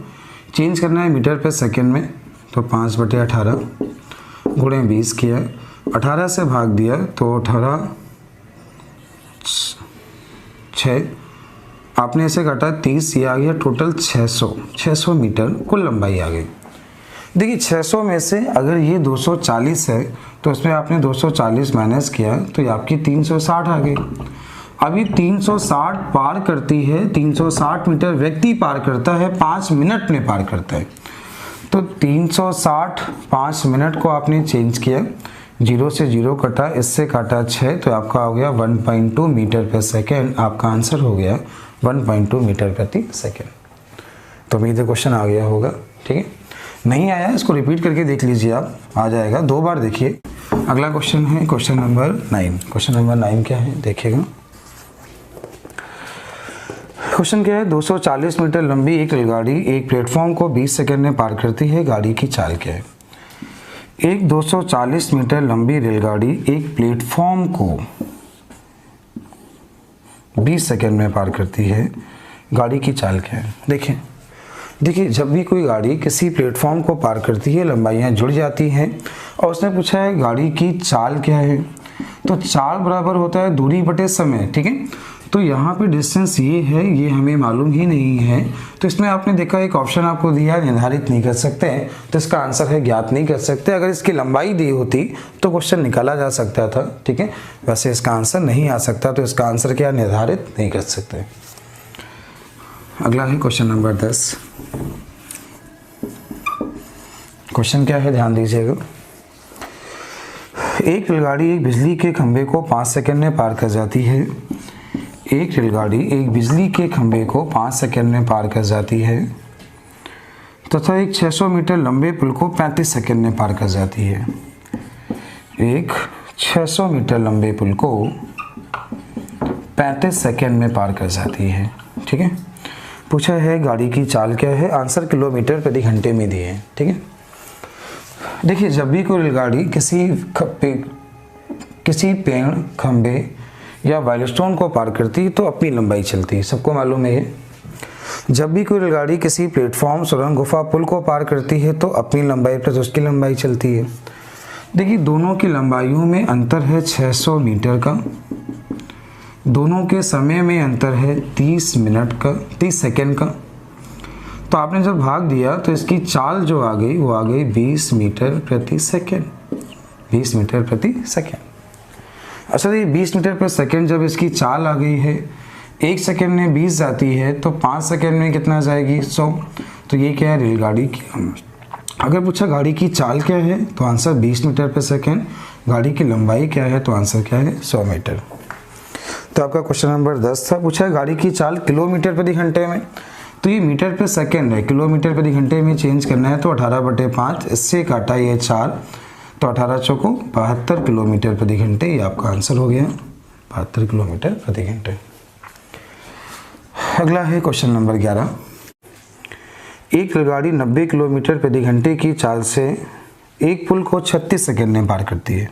चेंज करना है मीटर पर सेकेंड में, तो 5/18 गुणे 20 किया, 18 से भाग दिया तो 18 6, आपने इसे काटा 30, ये आ गया टोटल 600 मीटर कुल लंबाई आ गई। देखिए 600 में से अगर ये 240 है तो उसमें आपने 240 माइनस किया तो ये आपकी 360 आ गई। अभी 360 पार करती है, 360 मीटर व्यक्ति पार करता है, 5 मिनट में पार करता है। तो 360 5 मिनट को आपने चेंज किया, 0 से 0 कटा, इससे काटा 6, तो आपका हो गया 1.2 मीटर पर सेकेंड। आपका आंसर हो गया 1.2 मीटर प्रति सेकेंड। तो उम्मीद है क्वेश्चन आ गया होगा, ठीक है। नहीं आया इसको रिपीट करके देख लीजिए, आप आ जाएगा, 2 बार देखिए। अगला क्वेश्चन है क्वेश्चन नंबर 9। क्वेश्चन नंबर 9 क्या है देखिएगा। क्वेश्चन क्या है, 240 मीटर लंबी एक रेलगाड़ी एक प्लेटफॉर्म को 20 सेकंड में पार करती है, गाड़ी की चाल क्या है। एक 240 मीटर लंबी रेलगाड़ी एक प्लेटफॉर्म को 20 सेकंड में पार करती है, गाड़ी की चाल क्या है। देखिए जब भी कोई गाड़ी किसी प्लेटफॉर्म को पार करती है, लंबाइयाँ जुड़ जाती हैं, और उसने पूछा है गाड़ी की चाल क्या है, तो चाल बराबर होता है दूरी बटे समय, ठीक है। तो यहाँ पे डिस्टेंस ये है, ये हमें मालूम ही नहीं है, तो इसमें आपने देखा एक ऑप्शन आपको दिया है निर्धारित नहीं कर सकते हैं, तो इसका आंसर है ज्ञात नहीं कर सकते। अगर इसकी लंबाई दी होती तो क्वेश्चन निकाला जा सकता था, ठीक है। वैसे इसका आंसर नहीं आ सकता, तो इसका आंसर क्या निर्धारित नहीं कर सकते। अगला है क्वेश्चन नंबर 10। क्वेश्चन क्या है ध्यान दीजिएगा। एक रेलगाड़ी एक बिजली के खंभे को 5 सेकंड में पार कर जाती है। एक रेलगाड़ी एक बिजली के खंभे को 5 सेकंड में पार कर जाती है तथा एक 600 मीटर लंबे पुल को 35 सेकंड में पार कर जाती है। एक 600 मीटर लंबे पुल को 35 सेकंड में पार कर जाती है, ठीक है। पूछा है गाड़ी की चाल क्या है, आंसर किलोमीटर प्रति घंटे में दिए हैं, ठीक है। देखिए जब भी कोई रेलगाड़ी किसी पेड़, खंबे या वाइलस्टोन को पार करती है तो अपनी लंबाई चलती है, सबको मालूम है ये। जब भी कोई रेलगाड़ी किसी प्लेटफॉर्म, सुरंग, गुफा, पुल को पार करती है तो अपनी लंबाई प्लस उसकी लंबाई चलती है। देखिए दोनों की लंबाइयों में अंतर है 600 मीटर का, दोनों के समय में अंतर है 30 मिनट का, 30 सेकेंड का। तो आपने जब भाग दिया तो इसकी चाल जो आ गई वो आ गई 20 मीटर प्रति सेकेंड, 20 मीटर प्रति सेकेंड। अच्छा ये 20 मीटर पर सेकेंड जब इसकी चाल आ गई है, 1 सेकेंड में 20 जाती है तो 5 सेकेंड में कितना जाएगी 100। तो ये क्या है रेलगाड़ी की। अगर पूछा गाड़ी की चाल क्या है तो आंसर 20 मीटर पर सेकेंड, गाड़ी की लंबाई क्या है तो आंसर क्या है 100 मीटर। तो आपका क्वेश्चन नंबर 10 था। पूछा है गाड़ी की चाल किलोमीटर प्रति घंटे में, तो ये मीटर पर सेकेंड है, किलोमीटर प्रति घंटे में चेंज करना है तो 18/5, इससे काटा ये 4, तो 18 चौको 72 किलोमीटर प्रति घंटे, ये आपका आंसर हो गया 72 किलोमीटर प्रति घंटे। अगला है क्वेश्चन नंबर 11। एक रेलगाड़ी 90 किलोमीटर प्रति घंटे की चाल से एक पुल को 36 सेकंड में पार करती है।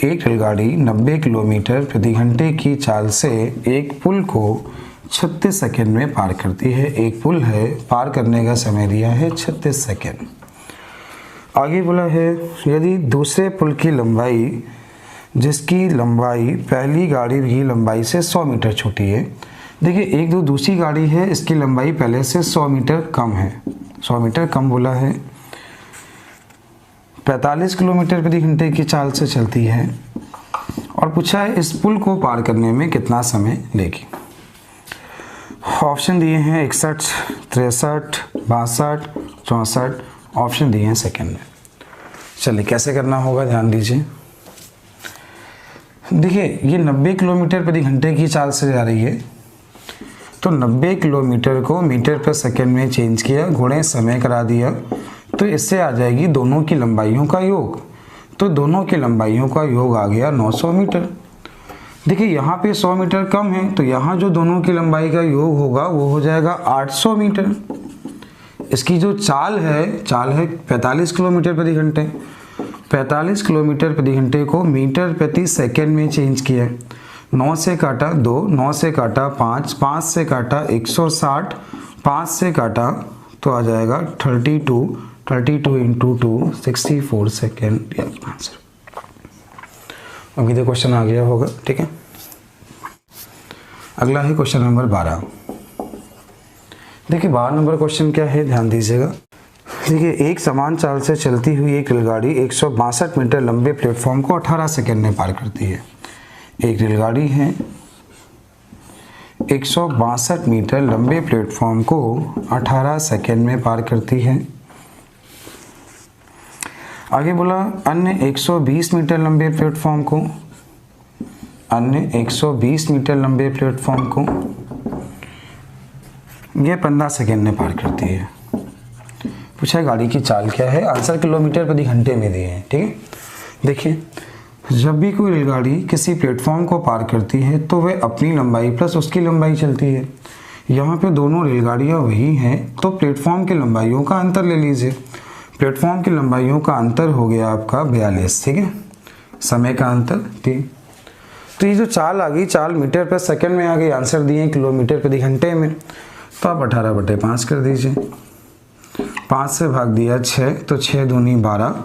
एक रेलगाड़ी 90 किलोमीटर प्रति घंटे की चाल से एक पुल को 36 सेकंड में पार करती है। एक पुल है, पार करने का समय दिया है 36 सेकंड। आगे बोला है यदि दूसरे पुल की लंबाई, जिसकी लंबाई पहली गाड़ी की लंबाई से 100 मीटर छोटी है। देखिए एक जो दूसरी गाड़ी है इसकी लंबाई पहले से 100 मीटर कम है, 100 मीटर कम बोला है, 45 किलोमीटर प्रति घंटे की चाल से चलती है, और पूछा है इस पुल को पार करने में कितना समय लेगी। ऑप्शन दिए हैं 61, 63, 62, 64, ऑप्शन दिए हैं सेकंड में। चलिए कैसे करना होगा ध्यान दीजिए। देखिए ये 90 किलोमीटर प्रति घंटे की चाल से जा रही है, तो 90 किलोमीटर को मीटर पर सेकंड में चेंज किया, गुणे समय करा दिया, तो इससे आ जाएगी दोनों की लंबाइयों का योग। तो दोनों की लंबाइयों का योग आ गया 900 मीटर। देखिए यहाँ पे 100 मीटर कम है, तो यहाँ जो दोनों की लंबाई का योग होगा वो हो जाएगा 800 मीटर। इसकी जो चाल है 45 किलोमीटर प्रति घंटे। 45 किलोमीटर प्रति घंटे को मीटर प्रति सेकंड में चेंज किया। 9 से काटा 2, 9 से काटा 5, 5 से काटा 160, 5 से काटा तो आ जाएगा 32 इंटू 2 64 सेकेंड, ये आंसर। उम्मीद है क्वेश्चन आ गया होगा। ठीक है, अगला है क्वेश्चन नंबर 12। देखिए 12 नंबर क्वेश्चन क्या है, ध्यान दीजिएगा। देखिए एक समान चाल से चलती हुई एक रेलगाड़ी 162 मीटर लंबे प्लेटफॉर्म को 18 सेकेंड में पार करती है। एक रेलगाड़ी है 162 मीटर लंबे प्लेटफॉर्म को 18 सेकेंड में पार करती है। आगे बोला अन्य 120 मीटर लंबे प्लेटफॉर्म को, अन्य 120 मीटर लंबे प्लेटफॉर्म को ये 15 सेकेंड में पार करती है। पूछा है गाड़ी की चाल क्या है, आंसर किलोमीटर प्रति घंटे में दिए हैं। ठीक है, देखिए जब भी कोई रेलगाड़ी किसी प्लेटफॉर्म को पार करती है तो वह अपनी लंबाई प्लस उसकी लंबाई चलती है। यहाँ पे दोनों रेलगाड़ियाँ वही हैं, तो प्लेटफॉर्म की लंबाइयों का अंतर ले लीजिए। प्लेटफॉर्म की लंबाइयों का अंतर हो गया आपका 42। ठीक है, समय का अंतर 3। तो ये जो चाल आ गई, चाल मीटर पर सेकंड में आ गई, आंसर दिए किलोमीटर प्रति घंटे में, तो आप 18/5 कर दीजिए। 5 से भाग दिया 6, तो 6 दूनी 12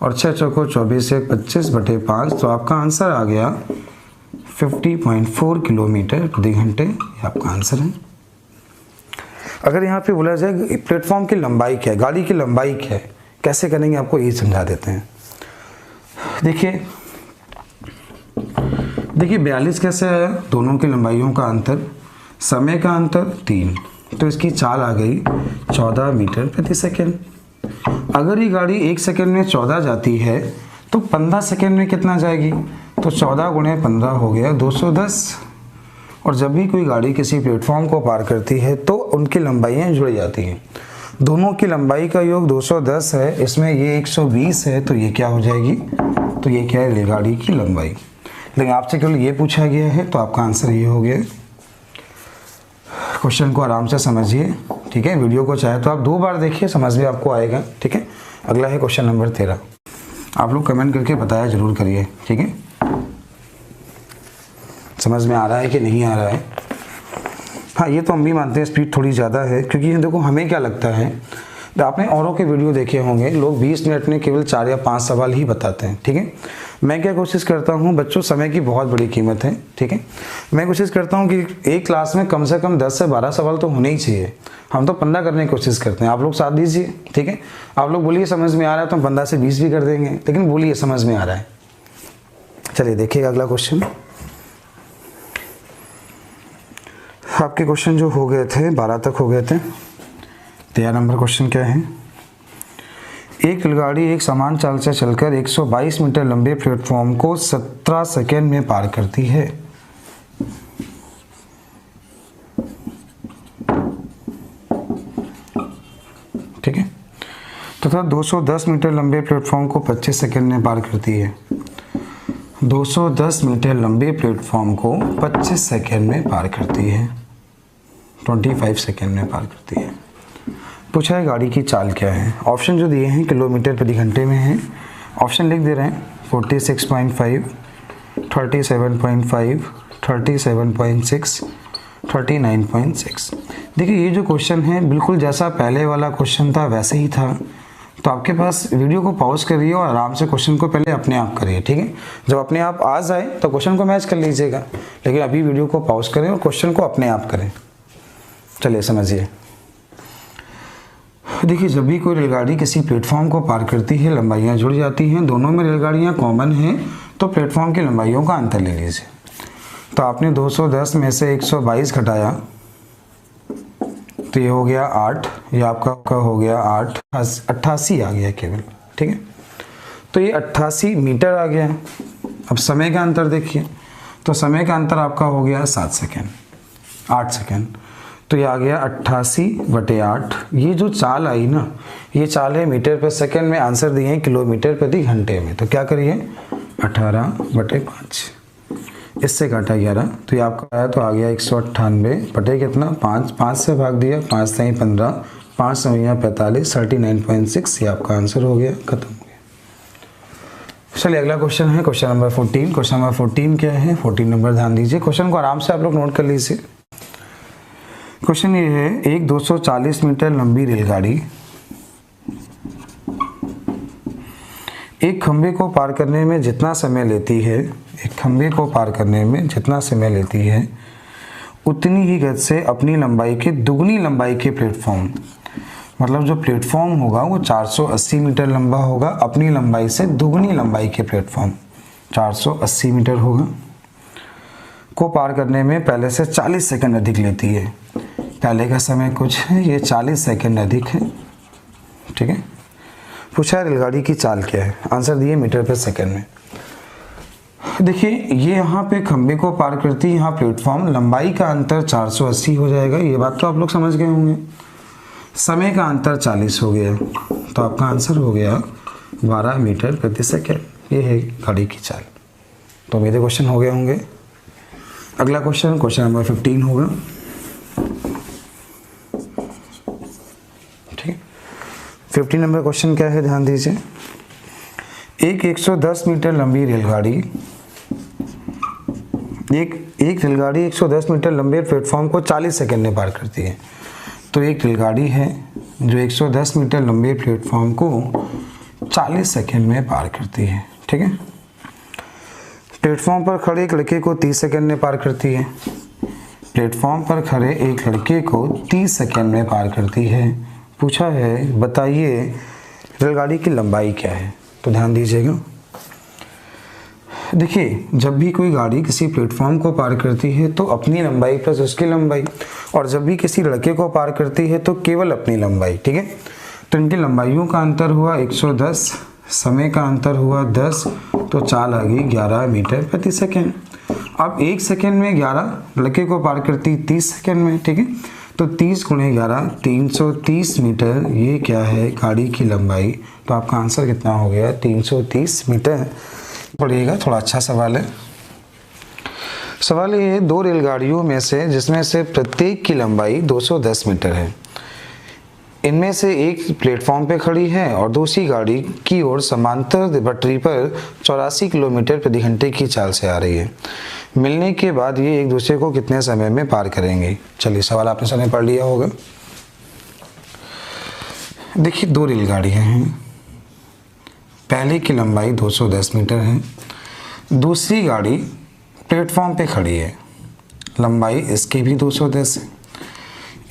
और 6 चौको 24 से 25/5, तो आपका आंसर आ गया 50.4 किलोमीटर प्रति घंटे। ये आपका आंसर है। अगर यहाँ पे बोला जाए प्लेटफॉर्म की लंबाई क्या है, गाड़ी की लंबाई क्या है, कैसे करेंगे आपको ये समझा देते हैं। देखिए 42 कैसे आया, दोनों की लंबाइयों का अंतर, समय का अंतर 3, तो इसकी चाल आ गई 14 मीटर प्रति सेकेंड। अगर ये गाड़ी 1 सेकेंड में 14 जाती है तो 15 सेकेंड में कितना जाएगी, तो 14 गुणे 15 हो गया 210। और जब भी कोई गाड़ी किसी प्लेटफॉर्म को पार करती है तो उनकी लंबाइयाँ जुड़ जाती हैं। दोनों की लंबाई का योग 210 है, इसमें ये 120 है, तो ये क्या हो जाएगी, तो ये क्या है, रेलगाड़ी की लंबाई। लेकिन आपसे केवल ये पूछा गया है, तो आपका आंसर ये हो गया। क्वेश्चन को आराम से समझिए। ठीक है, वीडियो को चाहे तो आप 2 बार देखिए, समझ में आपको आएगा। ठीक है, अगला है क्वेश्चन नंबर 13। आप लोग कमेंट करके बताया जरूर करिए। ठीक है, समझ में आ रहा है कि नहीं आ रहा है। हाँ, ये तो हम भी मानते हैं स्पीड थोड़ी ज़्यादा है, क्योंकि देखो हमें क्या लगता है, तो आपने औरों के वीडियो देखे होंगे, लोग 20 मिनट में केवल 4 या 5 सवाल ही बताते हैं। ठीक है, मैं क्या कोशिश करता हूँ, बच्चों समय की बहुत बड़ी कीमत है। ठीक है, मैं कोशिश करता हूँ कि एक क्लास में कम से कम 10 से 12 सवाल तो होने ही चाहिए। हम तो 15 करने की कोशिश करते हैं, आप लोग साथ दीजिए। ठीक है, आप लोग बोलिए समझ में आ रहा है तो हम 15 से 20 भी कर देंगे, लेकिन बोलिए समझ में आ रहा है। चलिए देखिएगा अगला क्वेश्चन। आपके क्वेश्चन जो हो गए थे 12 तक हो गए थे। 13 नंबर क्वेश्चन क्या है, एक रेलगाड़ी एक समान चाल से चलकर 122 मीटर लंबे प्लेटफॉर्म को 17 सेकेंड में पार करती है। ठीक है, तथा 210 मीटर लंबे प्लेटफॉर्म को 25 सेकेंड में पार करती है। 210 मीटर लंबे प्लेटफॉर्म को 25 सेकेंड में पार करती है, 25 सेकेंड में पार करती है। पूछा है गाड़ी की चाल क्या है। ऑप्शन जो दिए हैं किलोमीटर प्रति घंटे में हैं। ऑप्शन लिख दे रहे हैं 46.5, 37.5, 37.6, 39.6। देखिए ये जो क्वेश्चन है बिल्कुल जैसा पहले वाला क्वेश्चन था वैसे ही था। तो आपके पास वीडियो को पॉज करिए और आराम से क्वेश्चन को पहले अपने आप करिए। ठीक है, जब अपने आप आ जाए तो क्वेश्चन को मैच कर लीजिएगा, लेकिन अभी वीडियो को पॉज करें और क्वेश्चन को अपने आप करें। चलिए समझिए। देखिए जब भी कोई रेलगाड़ी किसी प्लेटफॉर्म को पार करती है लंबाइयाँ जुड़ जाती हैं। दोनों में रेलगाड़ियाँ कॉमन हैं, तो प्लेटफॉर्म की लंबाइयों का अंतर ले लीजिए। तो आपने 210 में से 122 घटाया तो ये हो गया 8, ये आपका हो गया 8, 88 आ गया केवल। ठीक है, तो ये 88 मीटर आ गया। अब समय का अंतर देखिए, तो समय का अंतर आपका हो गया 7 सेकेंड, 8 सेकेंड। तो ये आ गया 88/8। ये जो चाल आई ना, ये चाल है मीटर पर सेकेंड में, आंसर दिए हैं किलोमीटर प्रति घंटे में। तो क्या करिए 18/5। इससे काटा 11, तो ये आपका आया तो आ गया 198 बटे कितना 5, 5 से भाग दिया, 5 से 15, 5 से 45, 39.6, ये आपका आंसर हो गया, खत्म हो गया। चलिए अगला क्वेश्चन है क्वेश्चन नंबर 14। क्वेश्चन नंबर 14 क्या है, 14 नंबर ध्यान दीजिए, क्वेश्चन को आराम से आप लोग नोट कर लीजिए। क्वेश्चन ये है, एक 240 मीटर लंबी रेलगाड़ी एक खंभे को पार करने में जितना समय लेती है, एक खंभे को पार करने में जितना समय लेती है उतनी ही गति से अपनी लंबाई के दुगनी लंबाई के प्लेटफॉर्म, मतलब जो प्लेटफॉर्म होगा वो 480 मीटर लंबा होगा, अपनी लंबाई से दुगनी लंबाई के प्लेटफॉर्म 480 मीटर होगा, को पार करने में पहले से 40 सेकंड अधिक लेती है। पहले का समय कुछ है, ये 40 सेकंड अधिक है, ठीक है। पूछा रेलगाड़ी की चाल क्या है, आंसर दिए मीटर पर सेकंड में। देखिए ये यहाँ पे खंबे को पार करती है, यहाँ प्लेटफॉर्म, लंबाई का अंतर 480 हो जाएगा, ये बात तो आप लोग समझ गए होंगे। समय का अंतर 40 हो गया, तो आपका आंसर हो गया 12 मीटर प्रति सेकंड। ये है गाड़ी की चाल। तो मेरे क्वेश्चन हो गए होंगे। अगला क्वेश्चन क्वेश्चन नंबर 15 होगा, ठीक है। 15 नंबर क्वेश्चन क्या है, ध्यान दीजिए। एक 110 मीटर लंबी रेलगाड़ी एक रेलगाड़ी 110 मीटर लंबे प्लेटफॉर्म को 40 सेकंड में पार करती है। तो एक रेलगाड़ी है जो 110 मीटर लंबे प्लेटफॉर्म को 40 सेकंड में पार करती है, ठीक है। प्लेटफॉर्म पर खड़े एक लड़के को 30 सेकंड में पार करती है। प्लेटफॉर्म पर खड़े एक लड़के को 30 सेकंड में पार करती है। पूछा है बताइए रेलगाड़ी की लंबाई क्या है। तो ध्यान दीजिएगा, देखिए जब भी कोई गाड़ी किसी प्लेटफॉर्म को पार करती है तो अपनी लंबाई प्लस उसकी लंबाई, और जब भी किसी लड़के को पार करती है तो केवल अपनी लंबाई, ठीक है। तो इनकी लंबाइयों का अंतर हुआ 110, समय का अंतर हुआ 10, तो चाल आ गई 11 मीटर प्रति सेकेंड। अब 1 सेकेंड में 11 लड़के को पार करती 30 सेकेंड में, ठीक है। तो 30 गुणे 11 330 मीटर, ये क्या है गाड़ी की लंबाई। तो आपका आंसर कितना हो गया 330 मीटर। पढ़िएगा, थोड़ा अच्छा सवाल है। सवाल ये है, दो रेलगाड़ियों में से जिसमें से प्रत्येक की लंबाई 210 मीटर है, इनमें से एक प्लेटफॉर्म पे खड़ी है और दूसरी गाड़ी की ओर समांतर पटरी पर 84 किलोमीटर प्रति घंटे की चाल से आ रही है। मिलने के बाद ये एक दूसरे को कितने समय में पार करेंगे। चलिए सवाल आपने समय पढ़ लिया होगा। देखिए दो रेलगाड़ियाँ हैं, पहले की लंबाई 210 मीटर है, दूसरी गाड़ी प्लेटफॉर्म पे खड़ी है, लंबाई इसकी भी 210 है,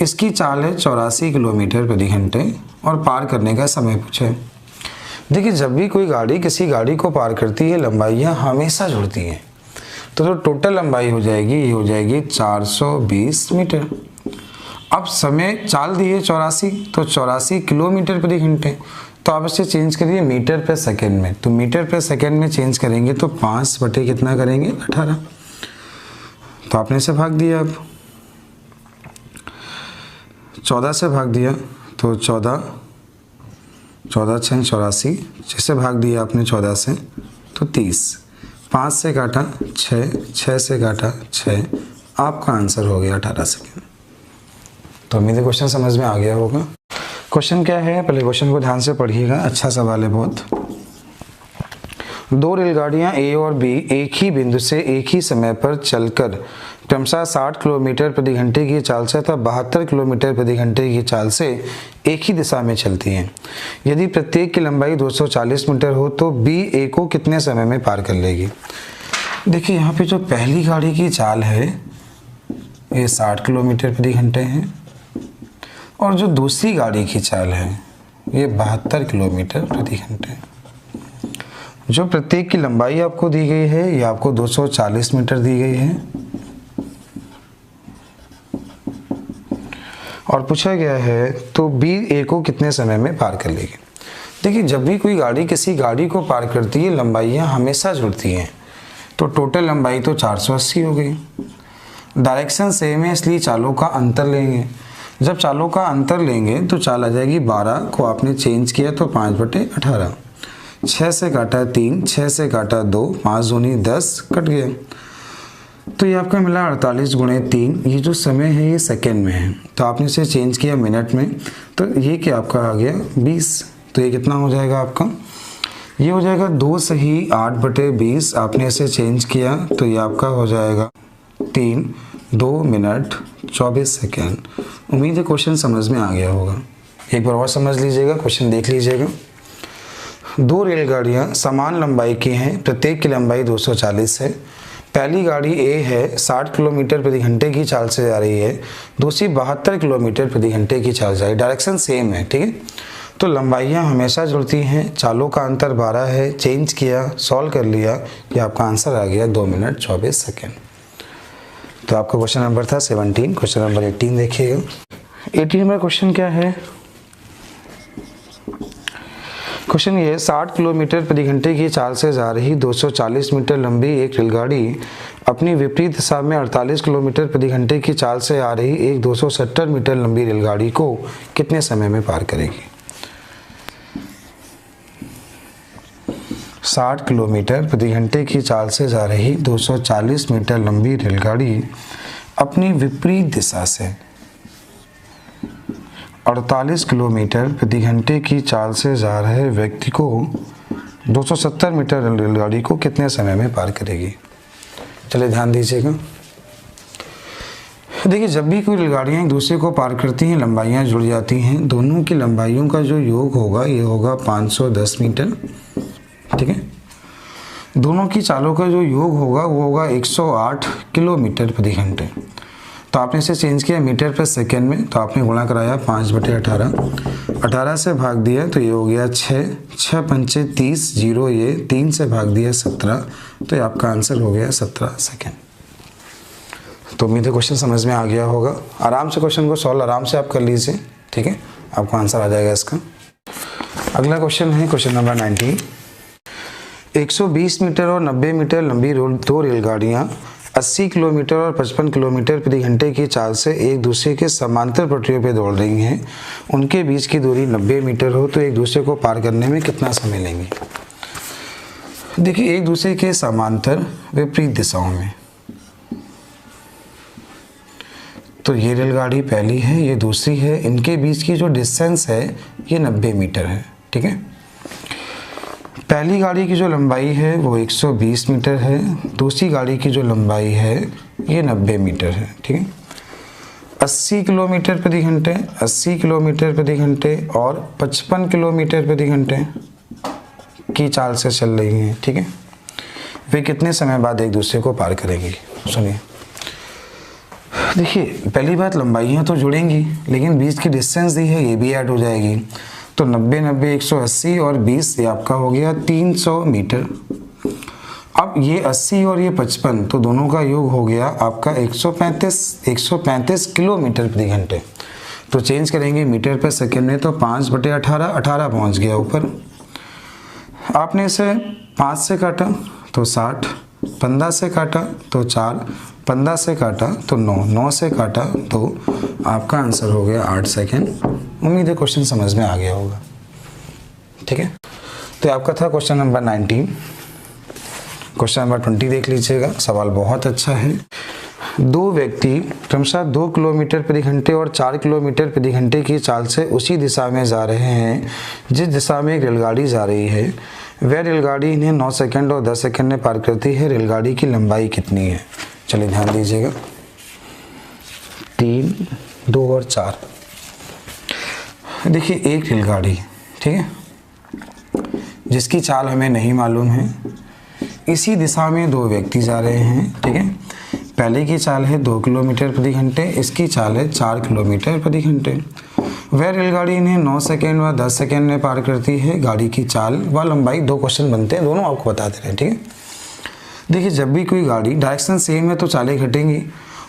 इसकी चाल है 84 किलोमीटर प्रति घंटे और पार करने का समय पूछा है। देखिए जब भी कोई गाड़ी किसी गाड़ी को पार करती है लंबाइयाँ हमेशा जुड़ती हैं, तो जो टोटल लंबाई हो जाएगी ये हो जाएगी 420 मीटर। अब समय चाल दी है 84, तो 84 किलोमीटर प्रति घंटे, तो आप इसे चेंज करिए मीटर पर सेकेंड में। तो मीटर पर सेकेंड में चेंज करेंगे तो 5 बटे कितना करेंगे 18, तो आपने इसे भाग दिया। अब 14 से भाग दिया तो 14 6 84, 6 से भाग दिया आपने 14 से तो 30, 5 से काटा 6 से काटा 6, आपका आंसर हो गया 18 सेकेंड। तो उम्मीद है क्वेश्चन समझ में आ गया होगा। क्वेश्चन क्या है, पहले क्वेश्चन को ध्यान से पढ़िएगा, अच्छा सवाल है बहुत। दो रेलगाड़ियां ए और बी एक ही बिंदु से एक ही समय पर चलकर क्रमशः 60 किलोमीटर प्रति घंटे की चाल से तथा 72 किलोमीटर प्रति घंटे की चाल से एक ही दिशा में चलती हैं। यदि प्रत्येक की लंबाई 240 मीटर हो तो बी ए को कितने समय में पार कर लेगी। देखिए यहाँ पे जो पहली गाड़ी की चाल है ये 60 किलोमीटर प्रति घंटे है, और जो दूसरी गाड़ी की चाल है ये 72 किलोमीटर प्रति घंटे। जो प्रत्येक की लंबाई आपको दी गई है ये आपको 240 मीटर दी गई है, और पूछा गया है तो बी ए को कितने समय में पार कर लेगी। देखिए जब भी कोई गाड़ी किसी गाड़ी को पार करती है लंबाइयाँ हमेशा जुड़ती हैं, तो टोटल लंबाई तो 480 हो गई। डायरेक्शन सेम है इसलिए चालों का अंतर लेंगे। जब चालों का अंतर लेंगे तो चाल आ जाएगी 12 को आपने चेंज किया तो 5 बटे 18, 6 से काटा 3, 6 से काटा 2, 5 दूनी 10 कट गया। तो ये आपका मिला 48 गुणे 3। ये जो समय है ये सेकेंड में है, तो आपने इसे चेंज किया मिनट में, तो ये क्या आपका आ गया 20। तो ये कितना हो जाएगा आपका, ये हो जाएगा 2 सही 8/20। आपने इसे चेंज किया तो ये आपका हो जाएगा 2 मिनट 24 सेकेंड। उम्मीद है क्वेश्चन समझ में आ गया होगा। एक बार और समझ लीजिएगा, क्वेश्चन देख लीजिएगा। 2 रेलगाड़ियाँ समान लंबाई की हैं, प्रत्येक की लंबाई 240 है। पहली गाड़ी ए है 60 किलोमीटर प्रति घंटे की चाल से जा रही है, दूसरी 72 किलोमीटर प्रति घंटे की चाल से जा रही है। डायरेक्शन सेम है, ठीक है। तो लंबाइयाँ हमेशा जुड़ती हैं, चालों का अंतर 12 है। चेंज किया, सॉल्व कर लिया, ये आपका आंसर आ गया 2 मिनट 24 सेकेंड। तो आपका क्वेश्चन नंबर था 17। क्वेश्चन नंबर 18 देखिएगा। 18 नंबर क्वेश्चन क्या है, क्वेश्चन ये है 60 किलोमीटर प्रति घंटे की चाल से जा रही 240 मीटर लंबी एक रेलगाड़ी अपनी विपरीत दिशा में 48 किलोमीटर प्रति घंटे की चाल से आ रही एक 270 मीटर लंबी रेलगाड़ी को कितने समय में पार करेगी। 60 किलोमीटर प्रति घंटे की चाल से जा रही 240 मीटर लंबी रेलगाड़ी अपनी विपरीत दिशा से 48 किलोमीटर प्रति घंटे की चाल से जा रहे व्यक्ति को 270 मीटर रेलगाड़ी को कितने समय में पार करेगी। चलिए ध्यान दीजिएगा। देखिए, जब भी कोई रेलगाड़ियाँ एक दूसरे को पार करती हैं, लंबाइयाँ जुड़ जाती हैं। दोनों की लंबाइयों का जो योग होगा ये होगा 510 मीटर, ठीक है। दोनों की चालों का जो योग होगा वो होगा 108 किलोमीटर प्रति घंटे। तो आपने इसे चेंज किया मीटर पर सेकेंड में, तो आपने गुणा कराया 5/18, 18 से भाग दिया तो ये हो गया 6, 6 पंचे 30, 0 ये 3 से भाग दिया 17, तो ये आपका आंसर हो गया 17 सेकेंड। तो उम्मीद है क्वेश्चन समझ में आ गया होगा। आराम से क्वेश्चन को सॉल्व आराम से आप कर लीजिए, ठीक है, आपका आंसर आ जाएगा इसका। अगला क्वेश्चन है क्वेश्चन नंबर 19। 120 मीटर और 90 मीटर लंबी 2 रेलगाड़ियाँ 80 किलोमीटर और 55 किलोमीटर प्रति घंटे की चाल से एक दूसरे के समांतर पटरियों पर दौड़ रही हैं। उनके बीच की दूरी 90 मीटर हो तो एक दूसरे को पार करने में कितना समय लेंगी। देखिए, एक दूसरे के समांतर विपरीत दिशाओं में, तो ये रेलगाड़ी पहली है, ये दूसरी है। इनके बीच की जो डिस्टेंस है ये 90 मीटर है, ठीक है। पहली गाड़ी की जो लंबाई है वो 120 मीटर है, दूसरी गाड़ी की जो लंबाई है ये 90 मीटर है, ठीक है। 80 किलोमीटर प्रति घंटे, 80 किलोमीटर प्रति घंटे और 55 किलोमीटर प्रति घंटे की चाल से चल रही हैं, ठीक है। वे कितने समय बाद एक दूसरे को पार करेंगी। सुनिए, देखिए, पहली बात, लंबाइयाँ तो जुड़ेंगी लेकिन बीच की डिस्टेंस दी है ये भी ऐड हो जाएगी। तो 90 90 180 और 20 ये आपका हो गया 300 मीटर। अब ये 80 और ये 55 तो दोनों का योग हो गया आपका 135 किलोमीटर प्रति घंटे। तो चेंज करेंगे मीटर पर सेकेंड में, तो 5/18, 18 पहुंच गया ऊपर। आपने इसे 5 से काटा तो 60, 15 से काटा तो 4, 15 से काटा तो 9, 9 से काटा तो आपका आंसर हो गया 8 सेकेंड। उम्मीद है क्वेश्चन समझ में आ गया होगा, ठीक है। तो आपका था क्वेश्चन नंबर 19। क्वेश्चन नंबर 20 देख लीजिएगा। सवाल बहुत अच्छा है। 2 व्यक्ति क्रमशः 2 किलोमीटर प्रति घंटे और 4 किलोमीटर प्रति घंटे की चाल से उसी दिशा में जा रहे हैं जिस दिशा में एक रेलगाड़ी जा रही है। वह रेलगाड़ी इन्हें 9 सेकंड और 10 सेकंड में पार करती है। रेलगाड़ी की लंबाई कितनी है। चलिए ध्यान दीजिएगा। 3, 2 और 4। देखिए, एक रेलगाड़ी, ठीक है, जिसकी चाल हमें नहीं मालूम है। इसी दिशा में 2 व्यक्ति जा रहे हैं, ठीक है। पहले की चाल है 2 किलोमीटर प्रति घंटे, इसकी चाल है 4 किलोमीटर प्रति घंटे। वह रेलगाड़ी इन्हें 9 सेकेंड व 10 सेकेंड में पार करती है। गाड़ी की चाल व लंबाई 2 क्वेश्चन बनते हैं, दोनों आपको बताते रहे, ठीक है। देखिए, जब भी कोई गाड़ी डायरेक्शन सेम है तो चालें घटेंगी,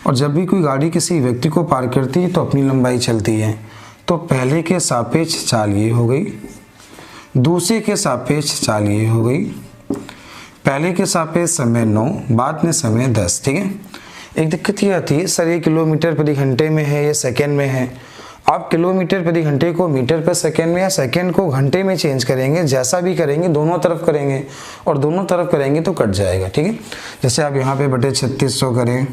और जब भी कोई गाड़ी किसी व्यक्ति को पार करती है तो अपनी लंबाई चलती है। तो पहले के सापेक्ष चाल ये हो गई, दूसरे के सापेक्ष चाल ये हो गई। पहले के सापेक्ष समय 9, बाद में समय 10, ठीक है। एक दिक्कत ये आती है, सर ये किलोमीटर प्रति घंटे में है, ये सेकेंड में है। आप किलोमीटर प्रति घंटे को मीटर पर सेकेंड में या सेकेंड को घंटे में चेंज करेंगे, जैसा भी करेंगे दोनों तरफ करेंगे, और दोनों तरफ करेंगे तो कट जाएगा, ठीक है। जैसे आप यहाँ पे बटे 3600 करें,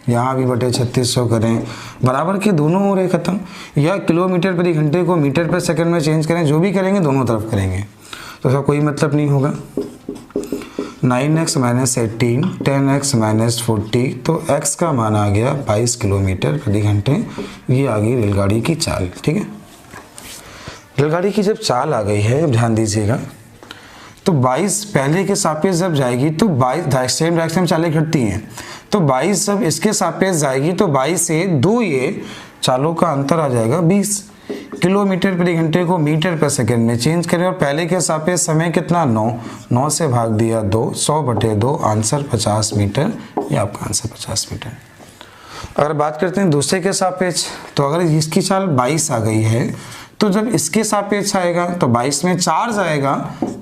यहाँ भी बटे 3600 करें, बराबर के दोनों हो रहे ख़त्म। या किलोमीटर प्रति घंटे को मीटर पर सेकेंड में चेंज करें, जो भी करेंगे दोनों तरफ करेंगे तो उसका कोई मतलब नहीं होगा। 9x - 18, 10x - 40, तो x का मान आ गया 22 किलोमीटर प्रति घंटे। ये आ गई रेलगाड़ी की चाल, ठीक है। रेलगाड़ी की जब चाल आ गई है, अब ध्यान दीजिएगा, तो 22 पहले के सापेक्ष जब जाएगी तो 22 सेम डायरेक्शन में चालें घटती हैं, तो 22 जब इसके सापेक्ष जाएगी तो 22 से 2 ये चालों का अंतर आ जाएगा 20। किलोमीटर प्रति घंटे को मीटर पर सेकंड में चेंज करें और पहले के सापेक्ष समय कितना 9 से भाग दिया 2, 100/2, आंसर 50 मीटर। ये आपका आंसर 50 मीटर। अगर बात करते हैं दूसरे के सापेक्ष, तो अगर इसकी चाल 22 आ गई है तो जब इसके सापेक्ष आएगा तो 22 में 4 जाएगा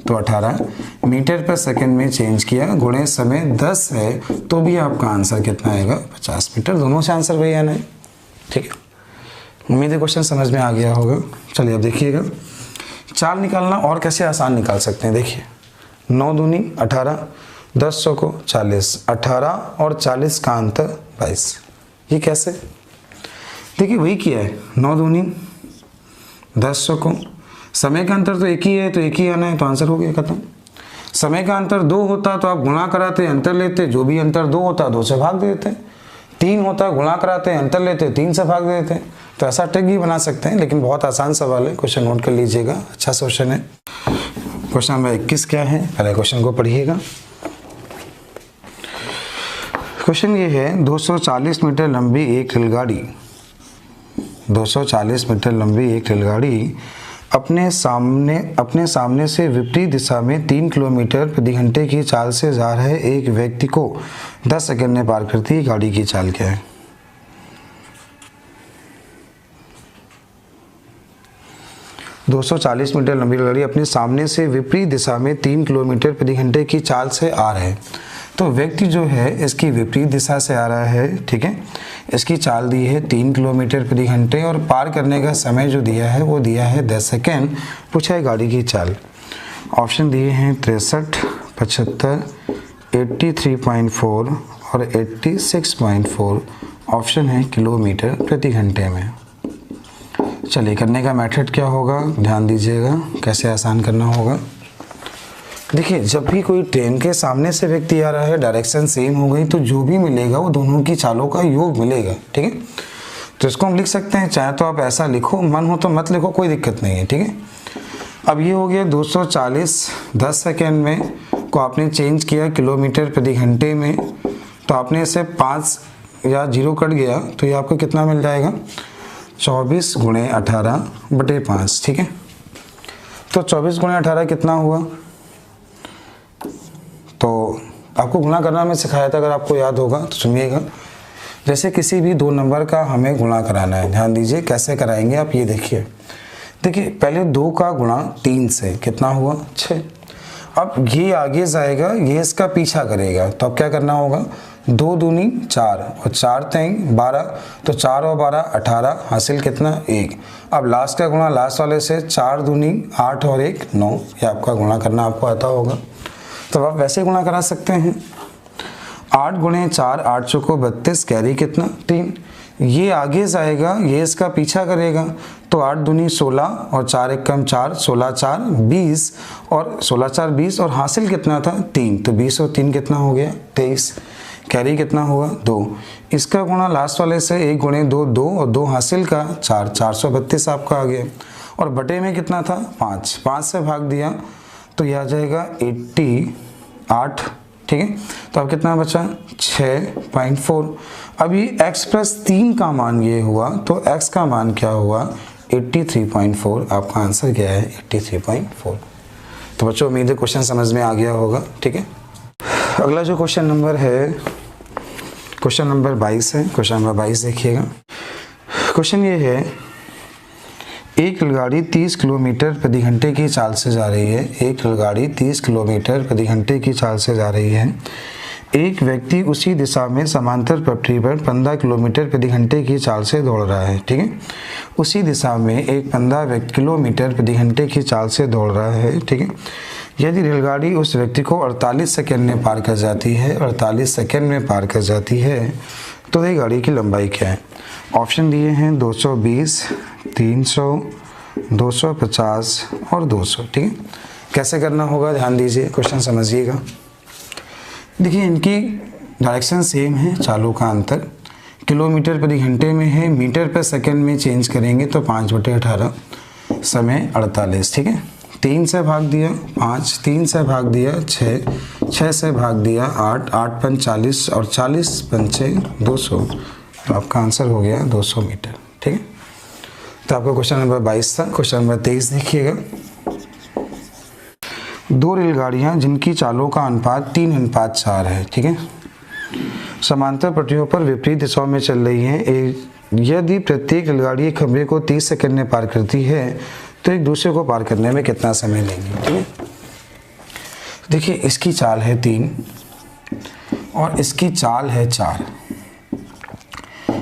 तो 18 मीटर पर सेकंड में चेंज किया, गुणे समय 10 है तो भी आपका आंसर कितना आएगा 50 मीटर। दोनों से आंसर वही आना है, ठीक है। उम्मीद है क्वेश्चन समझ में आ गया होगा। चलिए अब देखिएगा चाल निकालना और कैसे आसान निकाल सकते हैं। देखिए 9 दूनी 18, 10 को 40, 18 और 40 का अंतर 22। ये कैसे? देखिए वही किया है, 9 दूनी 10 को, समय का अंतर तो एक ही है तो एक ही आना है, तो आंसर हो गया खत्म। समय का अंतर 2 होता तो आप गुणा कराते अंतर लेते, जो भी अंतर 2 होता 2 से भाग देते। 3 होता गुणा कराते अंतर लेते 3 से भाग देते। तो ऐसा ट्रिक भी बना सकते हैं, लेकिन बहुत आसान सवाल है, क्वेश्चन नोट कर लीजिएगा, अच्छा क्वेश्चन है। क्वेश्चन नंबर 21 क्या है, पहले क्वेश्चन को पढ़िएगा। क्वेश्चन ये है 240 मीटर लंबी एक रेलगाड़ी, 240 मीटर लंबी एक रेलगाड़ी अपने सामने से विपरीत दिशा में 3 किलोमीटर प्रति घंटे की चाल से जा रहे एक व्यक्ति को 10 सेकंड में पार करती है। गाड़ी की चाल क्या है? दो 240 मीटर लंबी रेलगाड़ी अपने सामने से विपरीत दिशा में 3 किलोमीटर प्रति घंटे की चाल से आ रहा है। तो व्यक्ति जो है इसकी विपरीत दिशा से आ रहा है, ठीक है। इसकी चाल दी है 3 किलोमीटर प्रति घंटे और पार करने का समय जो दिया है वो दिया है 10 सेकेंड। पूछा है गाड़ी की चाल। ऑप्शन दिए हैं 63, 75, 83.4 और 86.4। ऑप्शन है किलोमीटर प्रति घंटे में। चलिए करने का मेथड क्या होगा, ध्यान दीजिएगा कैसे आसान करना होगा। देखिए जब भी कोई ट्रेन के सामने से व्यक्ति आ रहा है, डायरेक्शन सेम हो गई तो जो भी मिलेगा वो दोनों की चालों का योग मिलेगा, ठीक है। तो इसको हम लिख सकते हैं, चाहे तो आप ऐसा लिखो, मन हो तो मत लिखो, कोई दिक्कत नहीं है, ठीक है। अब ये हो गया 240 10 सेकेंड में को आपने चेंज किया किलोमीटर प्रति घंटे में, तो आपने इसे 5 या 0 कट गया तो ये आपको कितना मिल जाएगा 24 × 18/5, ठीक है। तो 24 × 18 कितना हुआ, तो आपको गुणा करना मैं सिखाया था, अगर आपको याद होगा तो सुनिएगा। जैसे किसी भी 2 नंबर का हमें गुणा कराना है, ध्यान दीजिए कैसे कराएंगे आप, ये देखिए। देखिए पहले 2 का गुणा 3 से कितना हुआ 6। अब ये आगे जाएगा, ये इसका पीछा करेगा, तो अब क्या करना होगा 2 दूनी 4 और 4 3 12, तो 4 और 12 18, हासिल कितना 1। अब लास्ट का गुणा लास्ट वाले से 4 दूनी 8 और 1 9। ये आपका गुणा करना आपको आता होगा, तो आप वैसे गुणा करा सकते हैं। 8 × 4 8 चौको 32, कैरी कितना 3। ये आगे जाएगा, ये इसका पीछा करेगा, तो 8 दूनी 16 और 4 1 4, 16 4 20 और 16 4 20 और हासिल कितना था 3, तो 20 और 3 कितना हो गया 23। कैरी कितना हुआ 2। इसका गुणा लास्ट वाले से 1 × 2 2 और 2 हासिल का 4, 432 आपका आ गया। और बटे में कितना था 5, 5 से भाग दिया तो यह आ जाएगा 88, ठीक है। तो अब कितना बचा 6.4। अब ये x + 3 का मान ये हुआ, तो x का मान क्या हुआ 83.4। आपका आंसर क्या है 83.4। तो बच्चों उम्मीद है क्वेश्चन समझ में आ गया होगा, ठीक है। अगला जो क्वेश्चन नंबर है, क्वेश्चन नंबर 22 है। क्वेश्चन नंबर 22 देखिएगा। क्वेश्चन ये है एक रेलगाड़ी 30 किलोमीटर प्रति घंटे की चाल से जा रही है। एक रेलगाड़ी 30 किलोमीटर प्रति घंटे की चाल से जा रही है। एक व्यक्ति उसी दिशा में समांतर पटरी पर 15 किलोमीटर प्रति घंटे की चाल से दौड़ रहा है। ठीक है, उसी दिशा में एक 15 किलोमीटर प्रति घंटे की चाल से दौड़ रहा है। ठीक है, यदि रेलगाड़ी उस व्यक्ति को 48 सेकंड में पार कर जाती है, 48 सेकंड में पार कर जाती है, तो ये गाड़ी की लंबाई क्या है? ऑप्शन दिए हैं 220, 300, 250 और 200। ठीक है, कैसे करना होगा ध्यान दीजिए, क्वेश्चन समझिएगा। देखिए इनकी डायरेक्शन सेम है, चालों का अंतर किलोमीटर प्रति घंटे में है, मीटर पर सेकंड में चेंज करेंगे तो 5/18, समय 48। ठीक है, 3 से भाग दिया 5, 3 से भाग दिया 6, 6 से भाग दिया 8, 8 × 5 = 40 और 40 × 5 = 200, तो आपका आंसर हो गया 200 मीटर। ठीक है, तो आपका क्वेश्चन नंबर 22 था। क्वेश्चन नंबर 23 देखिएगा। दो रेलगाड़ियां जिनकी चालों का अनुपात 3:4 है। ठीक है, समांतर पटरियों पर विपरीत दिशाओं में चल रही हैं। यदि प्रत्येक रेलगाड़ी एक खंभे को 30 सेकंड में पार करती है तो एक दूसरे को पार करने में कितना समय लेंगी? ठीक है, देखिए इसकी चाल है 3 और इसकी चाल है 4।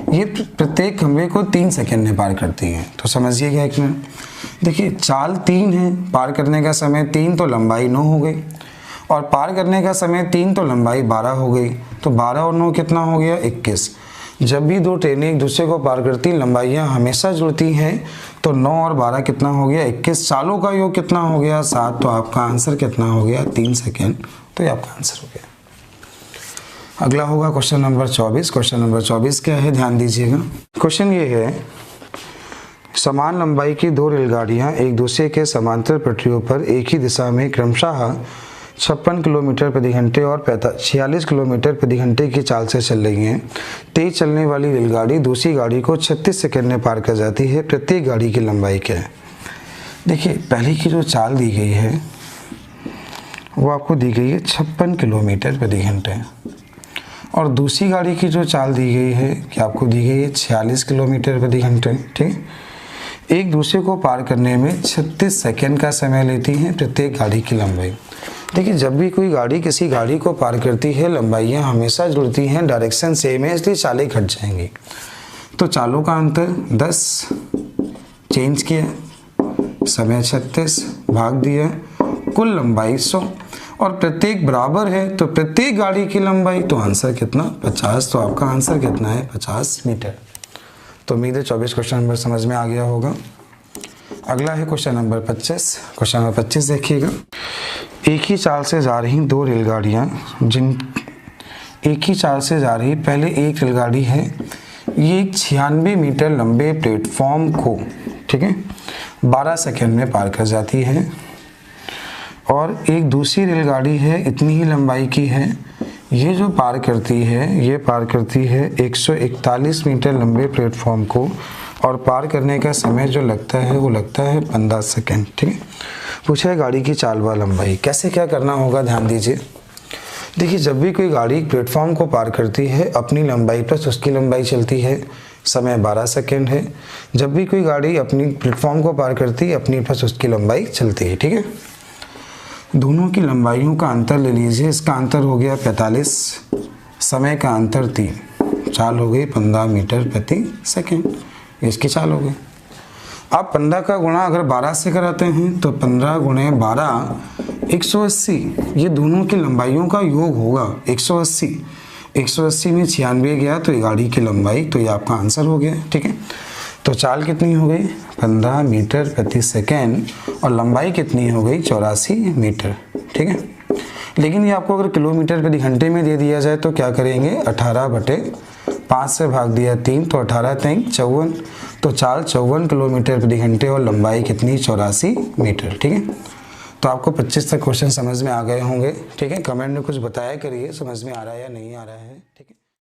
ये प्रत्येक खंभे को 3 सेकंड में पार करती हैं, तो समझिएगा एक मिनट। देखिए चाल 3 है, पार करने का समय 3 तो लंबाई 9 हो गई, और पार करने का समय 3 तो लंबाई 12 हो गई, तो 12 और 9 कितना हो गया? 21। जब भी दो ट्रेनें एक दूसरे को पार करती लंबाइयाँ हमेशा जुड़ती हैं, तो 9 और 12 कितना हो गया? 21। चालों का योग कितना हो गया? 7। तो आपका आंसर कितना हो गया? 3 सेकेंड। तो ये आपका आंसर हो गया। अगला होगा क्वेश्चन नंबर 24। क्वेश्चन नंबर 24 क्या है, ध्यान दीजिएगा। क्वेश्चन ये है, समान लंबाई की दो रेलगाड़ियां एक दूसरे के समांतर पटरियों पर एक ही दिशा में क्रमशः 56 किलोमीटर प्रति घंटे और 46 किलोमीटर प्रति घंटे की चाल से चल रही हैं। तेज चलने वाली रेलगाड़ी दूसरी गाड़ी को 36 सेकंड में पार कर जाती है। प्रत्येक गाड़ी की लंबाई क्या है? देखिए पहले की जो चाल दी गई है वो आपको दी गई है 56 किलोमीटर प्रति घंटे, और दूसरी गाड़ी की जो चाल दी गई है कि आपको दी गई है 46 किलोमीटर प्रति घंटे। ठीक, एक दूसरे को पार करने में 36 सेकंड का समय लेती हैं प्रत्येक गाड़ी की लंबाई। देखिए जब भी कोई गाड़ी किसी गाड़ी को पार करती है लंबाइयाँ हमेशा जुड़ती हैं, डायरेक्शन सेम है, इसलिए चालें घट जाएंगी। तो चालों का अंतर 10 चेंज किया, समय 36 भाग दिया, कुल लंबाई 100, और प्रत्येक बराबर है तो प्रत्येक गाड़ी की लंबाई, तो आंसर कितना? 50। तो आपका आंसर कितना है? 50 मीटर। तो उम्मीद है 24 क्वेश्चन नंबर समझ में आ गया होगा। अगला है क्वेश्चन नंबर 25। क्वेश्चन नंबर 25 देखिएगा। एक ही चाल से जा रही दो रेलगाड़ियां पहले एक रेलगाड़ी है, ये 96 मीटर लंबे प्लेटफॉर्म को, ठीक है, 12 सेकंड में पार कर जाती है, और एक दूसरी रेलगाड़ी है इतनी ही लंबाई की है, ये जो पार करती है ये पार करती है 141 मीटर लंबे प्लेटफॉर्म को, और पार करने का समय जो लगता है वो लगता है 15 सेकंड। ठीक है, पूछा है गाड़ी की चाल व लंबाई। कैसे क्या करना होगा ध्यान दीजिए। देखिए जब भी कोई गाड़ी प्लेटफॉर्म को पार करती है अपनी लंबाई प्लस उसकी लंबाई चलती है, समय 12 सेकंड है। जब भी कोई गाड़ी अपनी प्लेटफॉर्म को पार करती है अपनी प्लस उसकी लंबाई चलती है। ठीक है, दोनों की लंबाइयों का अंतर ले लीजिए। इसका अंतर हो गया 45, समय का अंतर 3, चाल हो गई 15 मीटर प्रति सेकंड, इसकी चाल हो गई। आप 15 का गुणा अगर 12 से कराते हैं तो 15 × 12 180, ये दोनों की लंबाइयों का योग होगा 180। 180 में 96 गया तो ये गाड़ी की लंबाई, तो ये आपका आंसर हो गया। ठीक है, तो चाल कितनी हो गई? 15 मीटर प्रति सेकेंड, और लंबाई कितनी हो गई? 84 मीटर। ठीक है, लेकिन ये आपको अगर किलोमीटर प्रति घंटे में दे दिया जाए तो क्या करेंगे? 18/5 से भाग दिया 3, तो 18 × 3 = 54, तो चाल 54 किलोमीटर प्रति घंटे और लंबाई कितनी? 84 मीटर। ठीक है, तो आपको 25 तक क्वेश्चन समझ में आ गए होंगे। ठीक है, कमेंट में कुछ बताया करिए समझ में आ रहा है या नहीं आ रहा है। ठीक है।